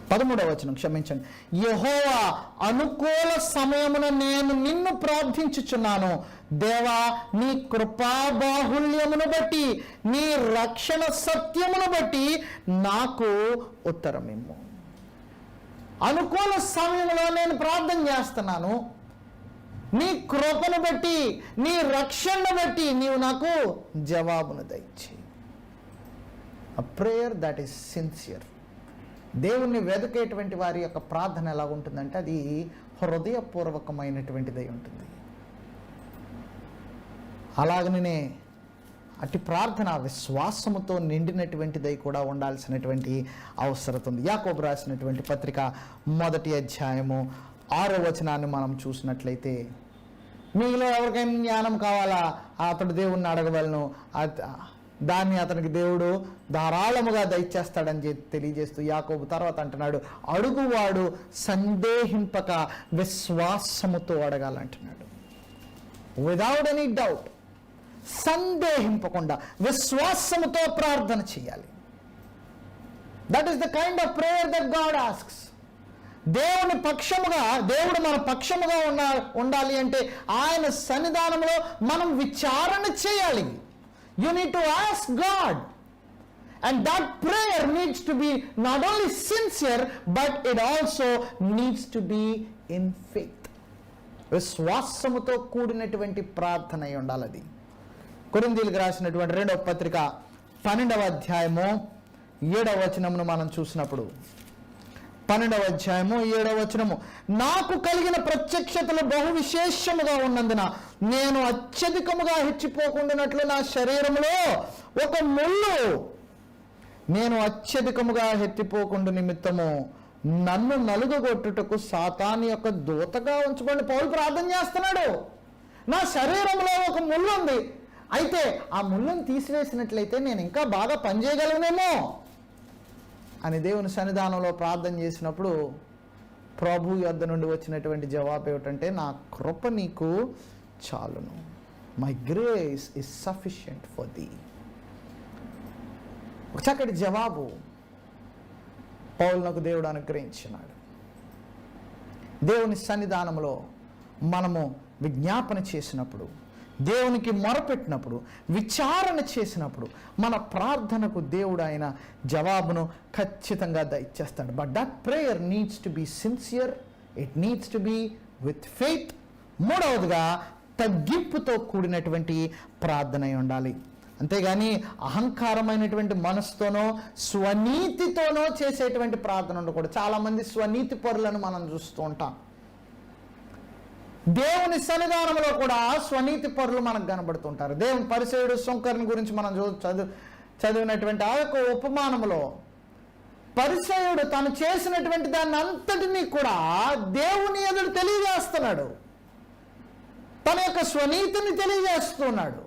13వ వచనం, క్షమించండి. యెహోవా, అనుకూల సమయమున నేను నిన్ను ప్రార్థించుచున్నాను. దేవా, నీ కృపాబాహుల్యమును బట్టి, నీ రక్షణ సత్యమును బట్టి నాకు ఉత్తరమిమ్ము. అనుకూల సమయంలో నేను ప్రార్థన చేస్తున్నాను. నీ కృపను బట్టి, నీ రక్షణను బట్టి నీవు నాకు జవాబును దయచేయి. A prayer that is sincere. దేవుణ్ణి వెతికేటువంటి వారి యొక్క ప్రార్థన ఎలా ఉంటుందంటే అది హృదయపూర్వకమైనటువంటిదై ఉంటుంది. అలాగనే అట్టి ప్రార్థన విశ్వాసముతో నిండినటువంటిదై కూడా ఉండాల్సినటువంటి అవసరం ఉంది. యాకోబు రాసినటువంటి పత్రిక 1వ అధ్యాయము 6వ వచనాన్ని మనం చూసినట్లయితే, మీలో ఎవరికైనా జ్ఞానం కావాలా, అతడు దేవుణ్ణి అడగవలను, దాన్ని అతనికి దేవుడు ధారాళముగా దయచేస్తాడని తెలియజేస్తూ యాకోబు తర్వాత అంటున్నాడు, అడుగువాడు సందేహింపక విశ్వాసముతో అడగాలంటున్నాడు. విదౌట్ ఎనీ డౌట్, సందేహింపకుండా విశ్వాసముతో ప్రార్థన చేయాలి. That is the kind of prayer that God asks. దేవుడు మన పక్షముగా ఉండాలి అంటే ఆయన సన్నిధానంలో మనం విచారణ చేయాలి. You need to ask God, and that prayer needs to be not only sincere but it also needs to be in faith. విశ్వాసముతో కూడినటువంటి ప్రార్థన అయి ఉండాలి అది. కొరింథీయులకు రాసినటువంటి 2వ పత్రిక 12వ అధ్యాయము 7వ వచనమును మనం చూసినప్పుడు, 12వ అధ్యాయము 7వ వచనము, నాకు కలిగిన ప్రత్యక్షతలు బహు విశేషముగా ఉన్నందున నేను అత్యధికముగా హెచ్చిపోకుండానట్లు నా శరీరంలో ఒక ముళ్ళు, నేను అత్యధికముగా హెచ్చిపోకుండా నిమిత్తము నన్ను నలుగగొట్టుటకు సాతాను యొక్క దూతగా ఉంచుకోండి. పౌలు ప్రార్థన చేస్తున్నాడు. నా శరీరంలో ఒక ముళ్ళు ఉంది, అయితే ఆ ముళ్ళను తీసివేసినట్లయితే నేను ఇంకా బాగా పనిచేయగలనేమో అని దేవుని సన్నిధానంలో ప్రార్థన చేసినప్పుడు ప్రభు యొద్ద నుండి వచ్చినటువంటి జవాబు ఏమిటంటే, నా కృప నీకు చాలును, my grace is sufficient for దీ. ఒక చక్కటి జవాబు పౌలునకు దేవుడు అనుగ్రహించినాడు. దేవుని సన్నిధానంలో మనము విజ్ఞాపన చేసినప్పుడు, దేవునికి మొరపెట్టినప్పుడు, విచారణ చేసినప్పుడు మన ప్రార్థనకు దేవుడు ఆయన జవాబును ఖచ్చితంగా దయచేస్తాడు. But that prayer needs to be sincere, it needs to be with faith. మూడవదిగా తగ్గింపుతో కూడినటువంటి ప్రార్థన అయి ఉండాలి. అంతేగాని అహంకారమైనటువంటి మనసుతోనో స్వనీతితోనో చేసేటువంటి ప్రార్థన ఉండకూడదు. చాలామంది స్వనీతి పరులను మనం చూస్తూ ఉంటాం. దేవుని సన్నిధానంలో కూడా స్వనీతి పరులు మనకు కనబడుతుంటారు. దేవుని పరిసయుడు సుంకరుని గురించి మనం చదివినటువంటి ఆ యొక్క ఉపమానంలో పరిసయుడు తను చేసినటువంటి దాన్ని అంతటినీ కూడా దేవుని ఎదురు తెలియజేస్తున్నాడు, తన యొక్క స్వనీతిని తెలియజేస్తున్నాడు.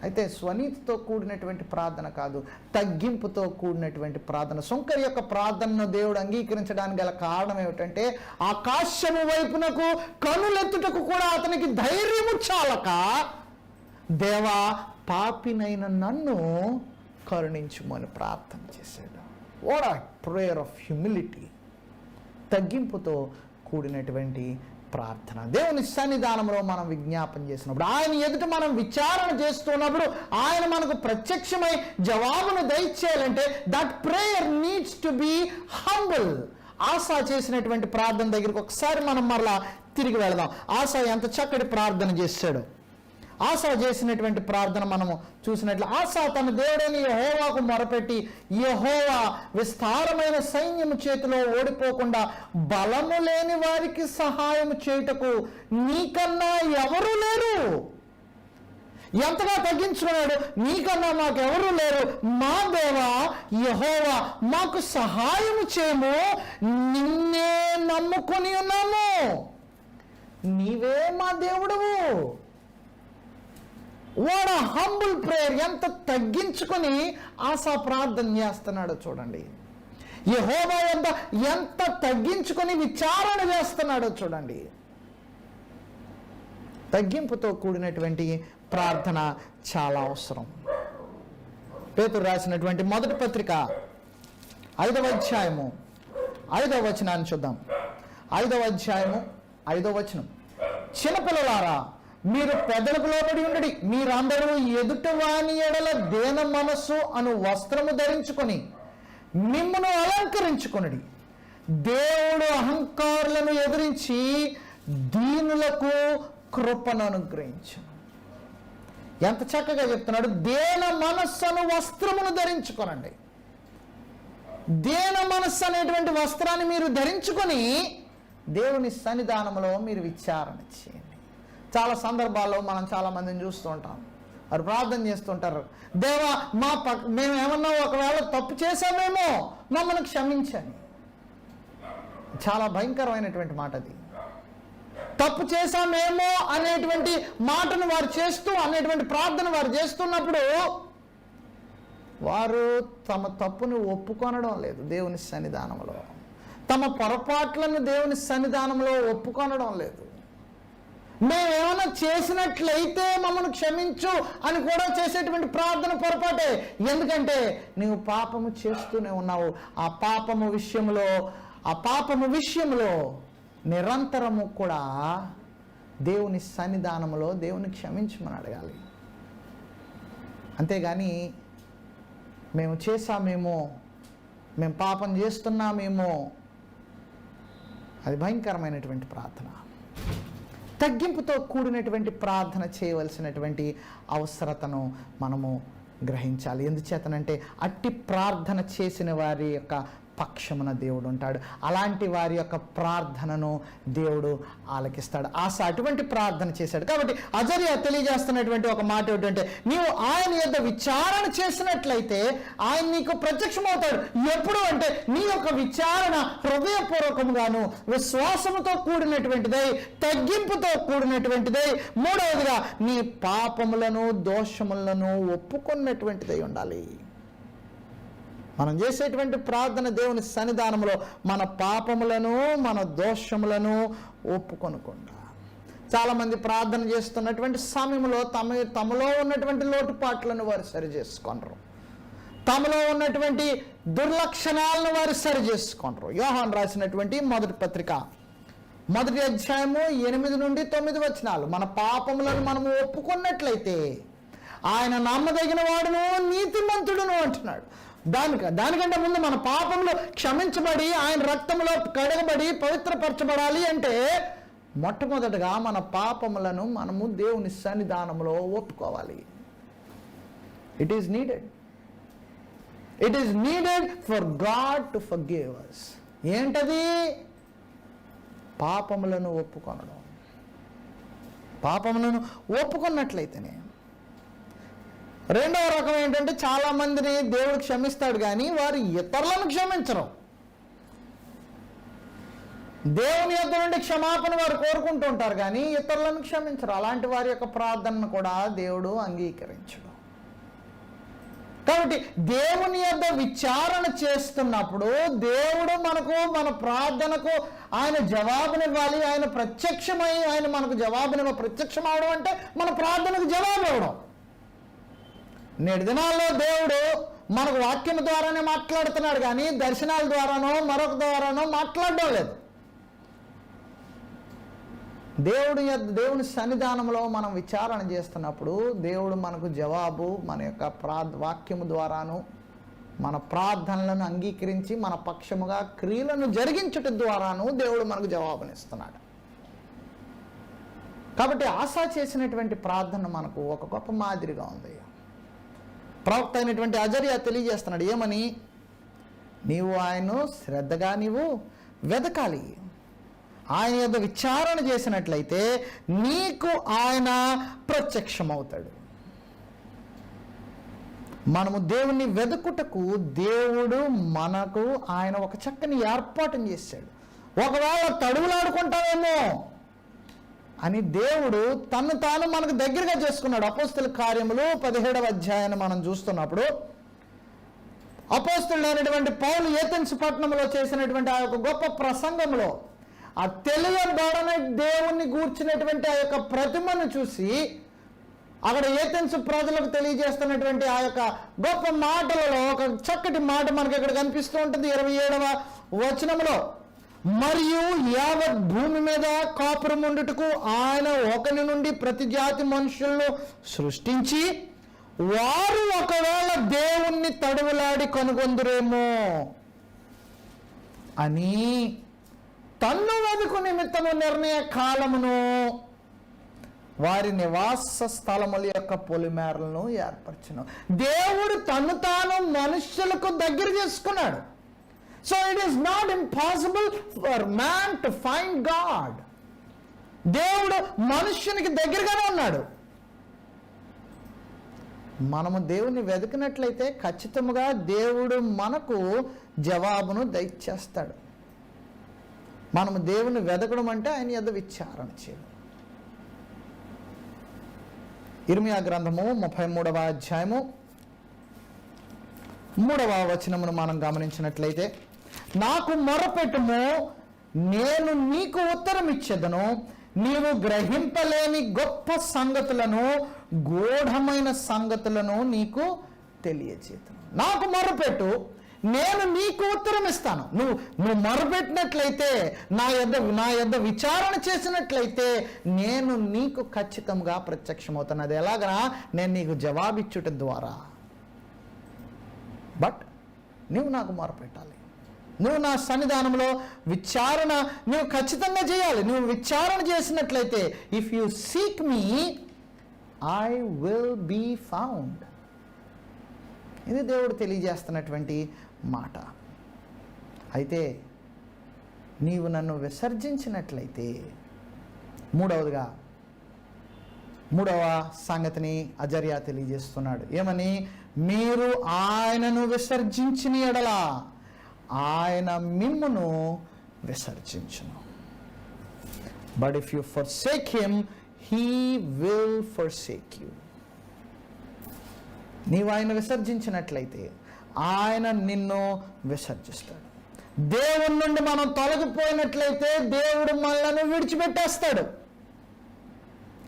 అయితే స్వనీతితో కూడినటువంటి ప్రార్థన కాదు, తగ్గింపుతో కూడినటువంటి ప్రార్థన. సుంకరి యొక్క ప్రార్థనను దేవుడు అంగీకరించడానికి గల కారణం ఏమిటంటే, ఆకాశము వైపునకు కనులెత్తుటకు కూడా అతనికి ధైర్యము చాలక, దేవా పాపినైన నన్ను కరుణించుమని ప్రార్థన చేశాడు. వాట్ ఆ ప్రేయర్ ఆఫ్ హ్యూమిలిటీ. తగ్గింపుతో కూడినటువంటి ప్రార్థన. దేవుని సన్నిధానంలో మనం విజ్ఞాపన చేసినప్పుడు, ఆయన ఎదుట మనం విచారణ చేస్తున్నప్పుడు, ఆయన మనకు ప్రత్యక్షమై జవాబును దయచేయాలంటే that prayer needs to be humble. Asa చేసినటువంటి ప్రార్థన దగ్గరికి ఒకసారి మనం మరలా తిరిగి వెళదాం. ఆశా ఎంత చక్కటి ప్రార్థన చేశాడు. ఆశా చేసినటువంటి ప్రార్థన మనము చూసినట్లు, ఆశా తన దేవుడైన యెహోవాకు మొరపెట్టి, యెహోవా విస్తారమైన సైన్యము చేతిలో ఓడిపోకుండా బలము లేని వారికి సహాయం చేయుటకు నీకన్నా ఎవరూ లేరు. ఎంతగా తగ్గించుకున్నాడు, నీకన్నా మాకెవరూ లేరు, మా దేవా యెహోవా మాకు సహాయము చేయము, నిన్నే నమ్ముకొని ఉన్నాము, నీవే మా దేవుడవు. వాట్ ఆ హంబుల్ ప్రేయర్. ఎంత తగ్గించుకొని ఆశా ప్రార్థన చేస్తున్నాడో చూడండి. యెహోవా ఎంత తగ్గించుకొని విచారణ చేస్తున్నాడో చూడండి. తగ్గింపుతో కూడినటువంటి ప్రార్థన చాలా అవసరం. పేతురు రాసినటువంటి మొదటి పత్రిక 5వ అధ్యాయము 5వ వచనాన్ని చూద్దాం. 5వ అధ్యాయము 5వ వచనం, చిన్నపిల్లలారా మీరు పెద్దలకు లోబడి ఉండడి, మీరందరూ ఎదుట వాని ఎడల దేన మనస్సు అను వస్త్రము ధరించుకొని మిమ్మును అలంకరించుకొనుడి. దేవుడు అహంకారులను ఎదిరించి దీనులకు కృపను అనుగ్రహించును. ఎంత చక్కగా చెప్తున్నాడు. దేన మనస్సు అను వస్త్రమును ధరించుకొనండి. దేన మనస్సు అనేటువంటి వస్త్రాన్ని మీరు ధరించుకొని దేవుని సన్నిధానంలో మీరు విచారణ చేయండి. చాలా సందర్భాల్లో మనం చాలా మందిని చూస్తూ ఉంటాం, వారు ప్రార్థన చేస్తుంటారు, దేవా మేము ఏమన్నా ఒకవేళ తప్పు చేశామేమో మమ్మల్ని క్షమించండి. చాలా భయంకరమైనటువంటి మాట అది. తప్పు చేశామేమో అనేటువంటి మాటను వారు చేస్తూ, అనేటువంటి ప్రార్థన వారు చేస్తున్నప్పుడు వారు తమ తప్పును ఒప్పుకొనడం లేదు. దేవుని సన్నిధానంలో తమ పొరపాట్లను దేవుని సన్నిధానంలో ఒప్పుకొనడం లేదు. మేమేమైనా చేసినట్లయితే మమ్మల్ని క్షమించు అని కూడా చేసేటువంటి ప్రార్థన పొరపాటే. ఎందుకంటే నీవు పాపము చేస్తూనే ఉన్నావు. ఆ పాపము విషయంలో నిరంతరము కూడా దేవుని సన్నిధానంలో దేవుని క్షమించమని అడగాలి. అంతేగాని మేము చేశామేమో, మేము పాపం చేస్తున్నామేమో, అది భయంకరమైనటువంటి ప్రార్థన. తగ్గింపుతో కూడినటువంటి ప్రార్థన చేయవలసినటువంటి అవసరతను మనము గ్రహించాలి. ఎందుచేతనంటే అట్టి ప్రార్థన చేసిన వారి యొక్క పక్షమున దేవుడు ఉంటాడు. అలాంటి వారి యొక్క ప్రార్థనను దేవుడు ఆలకిస్తాడు. ఆస అటువంటి ప్రార్థన చేశాడు. కాబట్టి అజర్యా తెలియజేస్తున్నటువంటి ఒక మాట ఏమిటంటే, నీవు ఆయన యొద్ద విచారణ చేసినట్లయితే ఆయన నీకు ప్రత్యక్షమవుతాడు. ఎప్పుడు అంటే నీ యొక్క విచారణ హృదయపూర్వకంగాను విశ్వాసముతో కూడినటువంటిదై, తగ్గింపుతో కూడినటువంటిదై, మూడవదిగా నీ పాపములను దోషములను ఒప్పుకున్నటువంటిదై ఉండాలి. మనం చేసేటువంటి ప్రార్థన దేవుని సన్నిధానంలో మన పాపములను మన దోషములను ఒప్పుకొనకుండా. చాలామంది ప్రార్థన చేస్తున్నటువంటి సమయంలో తమలో ఉన్నటువంటి లోటుపాట్లను వారు సరి చేసుకొనరు, తమలో ఉన్నటువంటి దుర్లక్షణాలను వారు సరి చేసుకొనరు. యోహాను రాసినటువంటి మొదటి పత్రిక 1వ అధ్యాయము 8 నుండి 9 వచనాలు, మన పాపములను మనము ఒప్పుకున్నట్లయితే ఆయన నమ్మదగిన వాడును నీతిమంతుడును అంటున్నాడు. దానికంటే ముందు మన పాపములు క్షమించబడి ఆయన రక్తంలో కడగబడి పవిత్రపరచబడాలి అంటే మొట్టమొదటగా మన పాపములను మనము దేవుని సన్నిధానంలో ఒప్పుకోవాలి. It is needed for God to forgive us. ఏంటది? పాపములను ఒప్పుకొనడం. పాపములను ఒప్పుకున్నట్లయితేనే. రెండవ రకం ఏంటంటే, చాలా మందిని దేవుడు క్షమిస్తాడు కానీ వారు ఇతరులను క్షమించరు. దేవుని యొద్ద నుండి క్షమాపణ వారు కోరుకుంటూ ఉంటారు కానీ ఇతరులను క్షమించరు. అలాంటి వారి యొక్క ప్రార్థనను కూడా దేవుడు అంగీకరించడు. కాబట్టి దేవుని యొద్ద విచారణ చేస్తున్నప్పుడు దేవుడు మన ప్రార్థనకు ఆయన జవాబునివ్వాలి. ఆయన ప్రత్యక్షమై ఆయన మనకు ప్రత్యక్షం అవడం అంటే మన ప్రార్థనకు జవాబు ఇవ్వడం. నేటి దినాల్లో దేవుడు మనకు వాక్యం ద్వారానే మాట్లాడుతున్నాడు కానీ దర్శనాల ద్వారానో మరొక ద్వారానో మాట్లాడడం లేదు. దేవుని సన్నిధానంలో మనం విచారణ చేస్తున్నప్పుడు దేవుడు మనకు జవాబు మన యొక్క వాక్యము ద్వారాను మన ప్రార్థనలను అంగీకరించి మన పక్షముగా క్రియలను జరిగించటం ద్వారాను దేవుడు మనకు జవాబునిస్తున్నాడు. కాబట్టి ఆశా చేసినటువంటి ప్రార్థన మనకు ఒక గొప్ప మాదిరిగా ఉంది. ప్రవక్త అయినటువంటి అజర్యా తెలియజేస్తున్నాడు ఏమని? నీవు ఆయన్ను శ్రద్ధగా వెదకాలి. ఆయన యొక్క విచారణ చేసినట్లయితే నీకు ఆయన ప్రత్యక్షమవుతాడు. మనము దేవుణ్ణి వెదుకుటకు దేవుడు మనకు ఆయన ఒక చక్కని ఏర్పాటును చేశాడు. ఒకవేళ తడువులాడుకుంటావేమో అని దేవుడు తను తాను మనకు దగ్గరగా చేసుకున్నాడు. అపోస్తల కార్యములు 17వ అధ్యాయాన్ని మనం చూస్తున్నప్పుడు అపోస్తలుడైనటువంటి పౌలు ఏథెన్స్ పట్టణంలో చేసినటువంటి ఆ యొక్క గొప్ప ప్రసంగంలో ఆ తెలియబడని దేవుణ్ణి గూర్చినటువంటి ఆ యొక్క ప్రతిమను చూసి అక్కడ ఏథెన్స్ ప్రజలకు తెలియజేస్తున్నటువంటి ఆ యొక్క గొప్ప మాటలలో ఒక చక్కటి మాట మనకి ఇక్కడ కనిపిస్తూ ఉంటుంది 27వ వచనంలో. మరియు యావత్ భూమి మీద కాపురముండుటకు ఆయన ఒకని నుండి ప్రతి జాతి మనుషులను సృష్టించి వారు ఒకవేళ దేవుణ్ణి తడువులాడి కనుగొందురేమో అని తన్ను వెదుకు నిమిత్తము నిర్ణయ కాలమును వారి నివాస స్థలముల యొక్క పొలిమేరలను ఏర్పరచును. దేవుడు తను తాను మనుష్యులకు దగ్గర చేసుకున్నాడు. So it is not impossible for man to find God. దేవుడు మనుష్యునికి దగ్గరగానే ఉన్నాడు. మనము దేవుని వెతికినట్లయితే ఖచ్చితంగా దేవుడు మనకు జవాబును దయచేస్తాడు. మనము దేవుని వెతకడం అంటే ఆయన యొద్ద విచారణ చేయడం. ఇర్మియా గ్రంథము 33వ అధ్యాయము 3వ వచనమును మనం గమనించినట్లయితే, నాకు మొరపెట్టుము, నేను నీకు ఉత్తరం ఇచ్చేదను, నీవు గ్రహింపలేని గొప్ప సంగతులను గూఢమైన సంగతులను నీకు తెలియచేతును. నాకు మొరపెట్టు, నేను నీకు ఉత్తరం ఇస్తాను. నువ్వు మొరపెట్టినట్లయితే, నా యొద్ద విచారణ చేసినట్లయితే నేను నీకు ఖచ్చితంగా ప్రత్యక్షమవుతాను. అది ఎలాగనా? నేను నీకు జవాబిచ్చుట ద్వారా. బట్ నువ్వు నాకు మొరపెట్టాలి. నువ్వు నా సన్నిధానంలో విచారణ నువ్వు ఖచ్చితంగా చేయాలి. నువ్వు విచారణ చేసినట్లయితే if you seek me I will be found. ఇది దేవుడు తెలియజేస్తున్నటువంటి మాట. అయితే నీవు నన్ను విసర్జించినట్లయితే, మూడవ సంగతిని అజర్యా తెలియజేస్తున్నాడు. ఏమని? మీరు ఆయనను విసర్జించిన ఎడల ఆయన మిమ్మును విసర్జించును. But if you forsake him, he will forsake you. నీవు ఆయన విసర్జించినట్లయితే ఆయన నిన్ను విసర్జిస్తాడు. దేవుని నుండి మనం తొలగిపోయినట్లయితే దేవుడు మనల్ని విడిచిపెట్టేస్తాడు.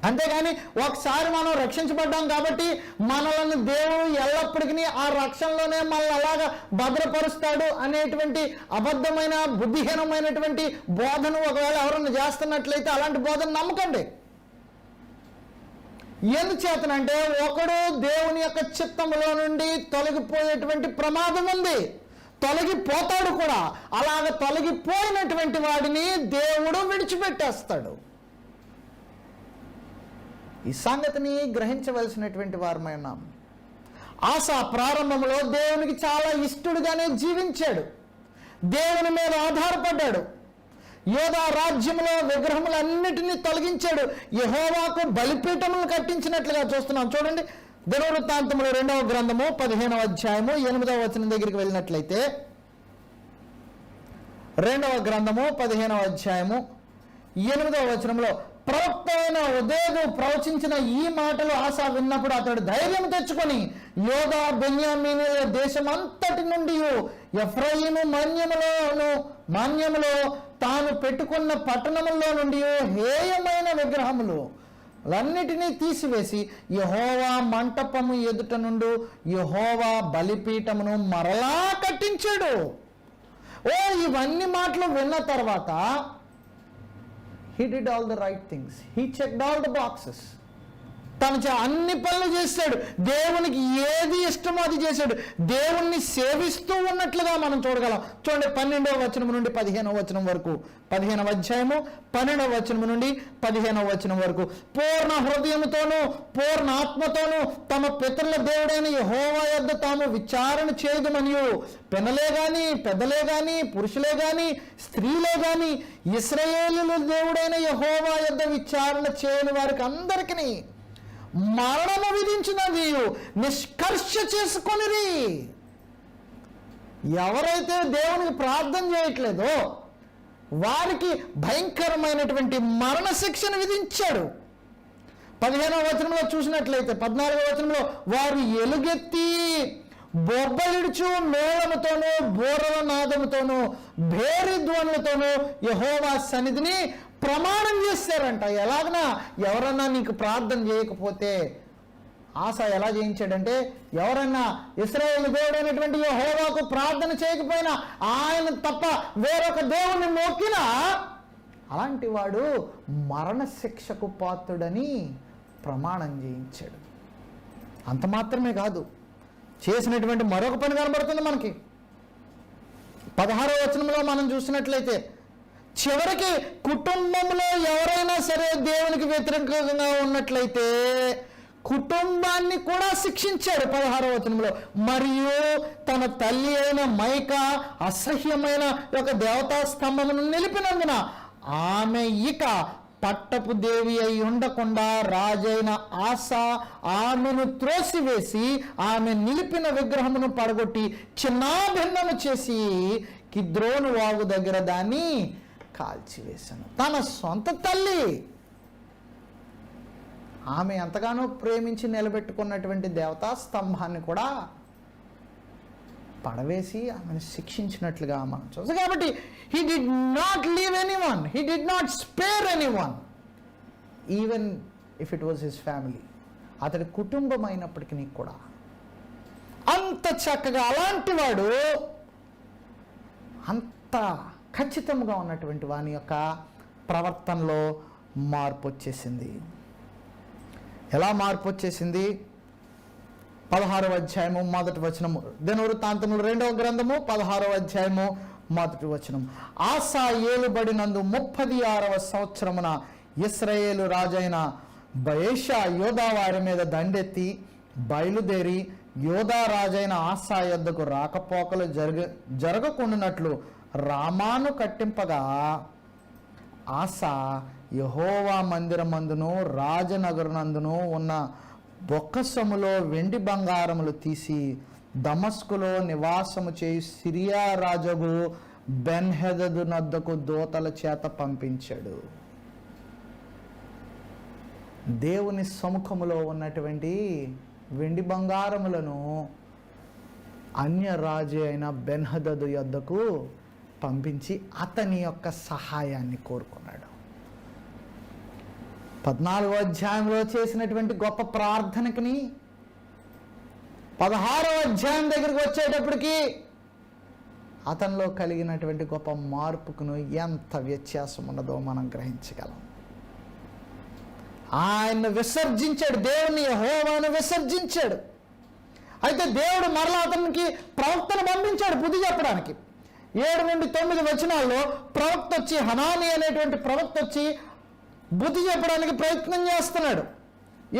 అంతేగాని ఒకసారి మనం రక్షించబడ్డాం కాబట్టి మనల్ని దేవుడు ఎల్లప్పటికీ ఆ రక్షణలోనే మనల్ని అలాగా భద్రపరుస్తాడు అనేటువంటి అబద్ధమైన బుద్ధిహీనమైనటువంటి బోధను ఒకవేళ ఎవరైనా చేస్తున్నట్లయితే అలాంటి బోధన నమ్మకండి. ఎందుచేతనంటే ఒకడు దేవుని యొక్క చిత్తములో నుండి తొలగిపోయేటువంటి ప్రమాదం ఉంది, తొలగిపోతాడు కూడా. అలాగ తొలగిపోయినటువంటి వాడిని దేవుడు విడిచిపెట్టేస్తాడు. ఈ సంగతిని గ్రహించవలసినటువంటి వారమై ఉన్నాం. ఆసా ప్రారంభంలో దేవునికి చాలా ఇష్టడుగానే జీవించాడు, దేవుని మీద ఆధారపడ్డాడు. యోధా రాజ్యంలో విగ్రహములన్నిటినీ తొలగించాడు, యెహోవాకు బలిపీఠములను కట్టించినట్లుగా చూస్తున్నాం. చూడండి, దినవృత్తాంతములు 2వ గ్రంథము 15వ అధ్యాయము 8వ వచనం దగ్గరికి వెళ్ళినట్లయితే, 2వ గ్రంథము 15వ అధ్యాయము 8వ వచనంలో ప్రవక్త అయిన ఉదేగు ప్రవచించిన ఈ మాటలు ఆసా విన్నప్పుడు అతడు ధైర్యం తెచ్చుకొని యోధా బెన్యామీనుల దేశమంతటి నుండి ఎఫ్రాయిము మాన్యములో తాను పెట్టుకున్న పట్టణములో నుండి హేయమైన విగ్రహములన్నిటినీ తీసివేసి యెహోవా మంటపము ఎదుట నుండి యెహోవా బలిపీఠమును మరలా కట్టించాడు. ఇవన్నీ మాటలు విన్న తర్వాత he did all the right things, he checked all the boxes. తను అన్ని పనులు చేశాడు, దేవునికి ఏది ఇష్టమో అది చేశాడు, దేవుణ్ణి సేవిస్తూ ఉన్నట్లుగా మనం చూడగలం. చూడండి, 12వ వచనం నుండి 15వ వచనం వరకు, 15వ అధ్యాయము 12వ వచనం నుండి 15వ వచనం వరకు. పూర్ణ హృదయముతోనూ పూర్ణ ఆత్మతోనూ తమ పితరుల దేవుడైన యెహోవా యొద్ద తాము విచారణ చేయదుమనియు, పిన్నలే గాని పెద్దలే గాని పురుషులే గాని స్త్రీలే గాని ఇశ్రాయేలుల దేవుడైన యెహోవా యొద్ద విచారణ చేయని వారికి అందరికీ మరణము విధించినది నిష్కర్ష చేసుకొనిరి. ఎవరైతే దేవునికి ప్రార్థన చేయట్లేదో వారికి భయంకరమైనటువంటి మరణ శిక్షను విధించాడు. 15వ వచనంలో చూసినట్లయితే 14వ వచనంలో వారు ఎలుగెత్తి బొబ్బలిడుచు మేళముతోనూ బోరల నాదముతోనూ భేరి ధ్వనులతోనూ యెహోవా సన్నిధిని ప్రమాణం చేస్తారంట. ఎలాగనా? ఎవరన్నా నీకు ప్రార్థన చేయకపోతే ఆసా ఎలా చేయించాడంటే, ఎవరన్నా ఇశ్రాయేలు దేవుడైనటువంటి యెహోవాకు ప్రార్థన చేయకపోయినా, ఆయన తప్ప వేరొక దేవుని మొక్కినా అలాంటి వాడు మరణ శిక్షకు పాత్రుడని ప్రమాణం చేయించాడు. అంత మాత్రమే కాదు, చేసినటువంటి మరొక పని కనబడుతుంది మనకి. 16వ వచనంలో మనం చూసినట్లయితే, చివరికి కుటుంబంలో ఎవరైనా సరే దేవునికి వ్యతిరేకంగా ఉన్నట్లయితే కుటుంబాన్ని కూడా శిక్షించాడు 16వ వచనంలో. మరియు తన తల్లి అయిన మైకా అసహ్యమైన ఒక దేవతా స్తంభమును నిలిపినందున ఆమె ఇక పట్టపు దేవి అయి ఉండకుండా రాజైన ఆసా ఆమెను త్రోసివేసి ఆమె నిలిపిన విగ్రహమును పడగొట్టి చిన్నాభిన్నము చేసి కిద్రోను వాగు దగ్గర దాన్ని కాల్చివేశాను. తన సొంత తల్లి, ఆమె ఎంతగానో ప్రేమించి నిలబెట్టుకున్నటువంటి దేవతా స్తంభాన్ని కూడా పడవేసి ఆమెను శిక్షించినట్లుగా మనం చూస్తాం. కాబట్టి he did not leave anyone, he did not spare anyone, even if it was his family. అతడి కుటుంబం అయినప్పటికీ కూడా అంత చక్కగా అలాంటి వాడు, అంత ఖచ్చితంగా ఉన్నటువంటి వాని యొక్క ప్రవర్తనలో మార్పు వచ్చేసింది. ఎలా మార్పు వచ్చేసింది? 16వ అధ్యాయము 1వ వచనము, దినవృత్తాంతములు 2వ గ్రంథము 16వ అధ్యాయము 1వ వచనం. ఆసా ఏలుబడినందు 36వ సంవత్సరమున ఇశ్రాయేలు రాజైన బయెషా యోధా వారి మీద దండెత్తి బయలుదేరి యోధా రాజైన ఆసా యొద్దకు రాకపోకలు జరగకుండానట్లు రామాను కట్టింపగా ఆసా యెహోవా మందిరమందును రాజనగరునందును ఉన్న బొక్కసములో వెండి బంగారములు తీసి దమస్కులో నివాసము చేయి సిరియా రాజుగు బెన్హెదదు నద్దకు దూతల చేత పంపించాడు. దేవుని సముఖములో ఉన్నటువంటి వెండి బంగారములను అన్యరాజు అయిన బెన్హదదు యొద్దకు పంపించి అతని యొక్క సహాయాన్ని కోరుకున్నాడు. 14వ అధ్యాయంలో చేసినటువంటి గొప్ప ప్రార్థనకిని 16వ అధ్యాయం దగ్గరికి వచ్చేటప్పటికి అతనిలో కలిగినటువంటి గొప్ప మార్పుకును ఎంత వ్యత్యాసం ఉన్నదో మనం గ్రహించగలం. ఆయన విసర్జించాడు, దేవుని యెహోవాను విసర్జించాడు. అయితే దేవుడు మరలా అతనికి ప్రవక్తను పంపించాడు బుద్ధి చెప్పడానికి. 7 నుండి 9 వచనాల్లో ప్రవక్త వచ్చి, హనాని అనేటువంటి ప్రవక్త వచ్చి బుద్ధి చెప్పడానికి ప్రయత్నం చేస్తున్నాడు.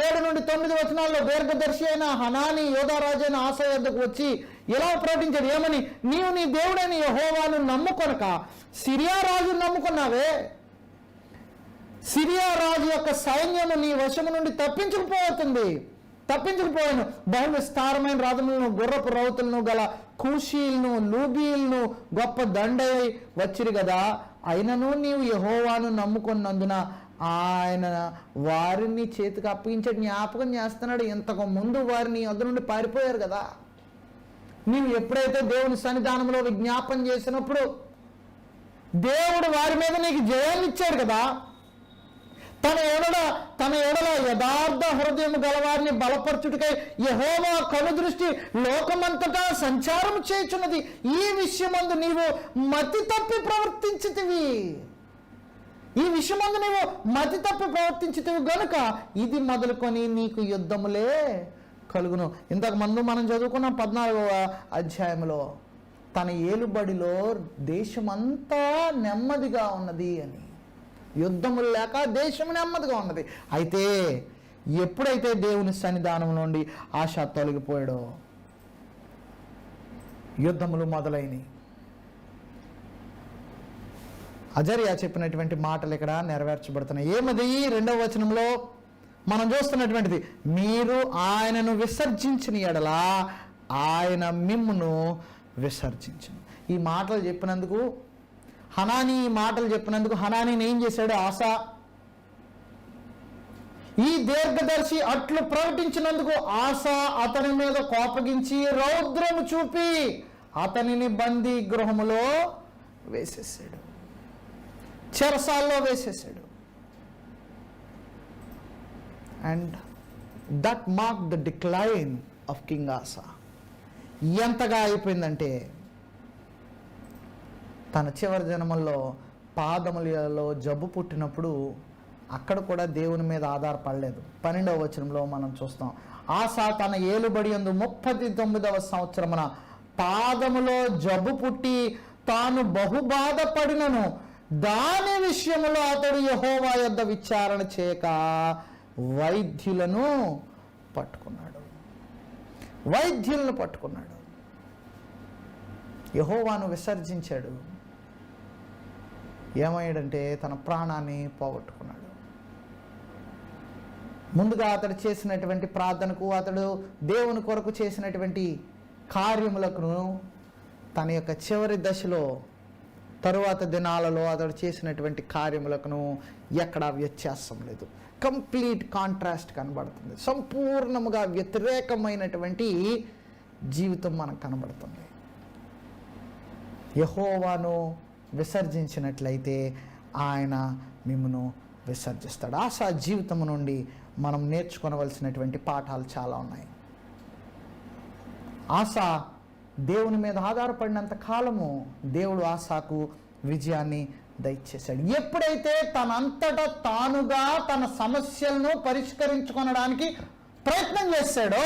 7 నుండి 9 వచనాల్లో దీర్ఘదర్శి అయిన హనాని యోధారాజు అయిన ఆసా యొద్దకు వచ్చి ఇలా ప్రకటించాడు, ఏమని? నీవు నీ దేవుడైన యెహోవాను నమ్ముకొనక సిరియా రాజును నమ్ముకున్నావే. సిరియా రాజు యొక్క సైన్యము నీ వశము నుండి తప్పించుకుపోయాను. బహు విస్తారమైన రథములను, గుర్రపు రౌతులను గల కూషీలను, లూబీలను గొప్ప దండై వచ్చిరు కదా. అయినను నీవు యెహోవాను నమ్ముకున్నందున ఆయన వారిని చేతికి అప్పగించాడు. జ్ఞాపకం చేస్తున్నాడు, ఇంతకు ముందు వారిని వద్ద నుండి పారిపోయారు కదా. నీవు ఎప్పుడైతే దేవుని సన్నిధానంలో విజ్ఞాపన చేసినప్పుడు దేవుడు వారి మీద నీకు జయాన్ని ఇచ్చాడు కదా. తన ఎడల యథార్థ హృదయం గలవారిని బలపరచుటకై యెహోవా కనుదృష్టి లోకమంతటా సంచారం చేయుచున్నది. ఈ విషయమందు నీవు మతి తప్పి ప్రవర్తించితివి. గనుక ఇది మొదలుకొని నీకు యుద్ధములే కలుగును. ఇంతకు ముందు మనం చదువుకున్న 14వ అధ్యాయంలో తన ఏలుబడిలో దేశమంతా నెమ్మదిగా ఉన్నది అని. యుద్ధములు లేక దేశం నెమ్మదిగా ఉన్నది. అయితే ఎప్పుడైతే దేవుని సన్నిధానం నుండి ఆశ తొలగిపోయాడో యుద్ధములు మొదలైనవి. అజర్యా చెప్పినటువంటి మాటలు ఇక్కడ నెరవేర్చబడుతున్నాయి. ఏమది? 2వ వచనంలో మనం చూస్తున్నటువంటిది, మీరు ఆయనను విసర్జించిన ఎడల ఆయన మిమ్మును విసర్జించును. ఈ మాటలు చెప్పినందుకు హనానీని ఏం చేశాడు? ఆసా ఈ దీర్ఘదర్శి అట్లు ప్రకటించినందుకు ఆసా అతని మీద కోపగించి రౌద్రము చూపి అతనిని బందీ గృహములో వేసేసాడు, చెరసాల్లో వేసేసాడు. And that mark the decline of king Asa. ఎంతగా అయిపోయిందంటే తన చివరి జన్మల్లో పాదములలో జబ్బు పుట్టినప్పుడు అక్కడ కూడా దేవుని మీద ఆధారపడలేదు. 12వ వచనంలో మనం చూస్తాం, ఆసా తన ఏలుబడి యందు 39వ సంవత్సరమున పాదములో జబ్బు పుట్టి తాను బహుబాధపడినను దాని విషయంలో అతడు యెహోవా యొద్ద విచారణ చేయక వైద్యులను పట్టుకున్నాడు. యెహోవాను విసర్జించాడు. ఏమయ్యాడంటే తన ప్రాణాన్ని పోగొట్టుకున్నాడు. ముందుగా అతడు చేసినటువంటి ప్రార్థనకు, అతడు దేవుని కొరకు చేసినటువంటి కార్యములకు, తన యొక్క చివరి దశలో తరువాత దినాలలో అతడు చేసినటువంటి కార్యములకు ఎక్కడా వ్యత్యాసం లేదు. కంప్లీట్ కాంట్రాస్ట్ కనబడుతుంది. సంపూర్ణముగా వ్యతిరేకమైనటువంటి జీవితం మనకు కనబడుతుంది. యెహోవాను విసర్జించినట్లయితే ఆయన మిమ్మును విసర్జిస్తాడు. ఆసా జీవితం నుండి మనం నేర్చుకోవలసినటువంటి పాఠాలు చాలా ఉన్నాయి. ఆసా దేవుని మీద ఆధారపడినంత కాలము దేవుడు ఆసాకు విజయాన్ని దయచేశాడు. ఎప్పుడైతే తనంతటా తానుగా తన సమస్యలను పరిష్కరించుకోవడానికి ప్రయత్నం చేశాడో,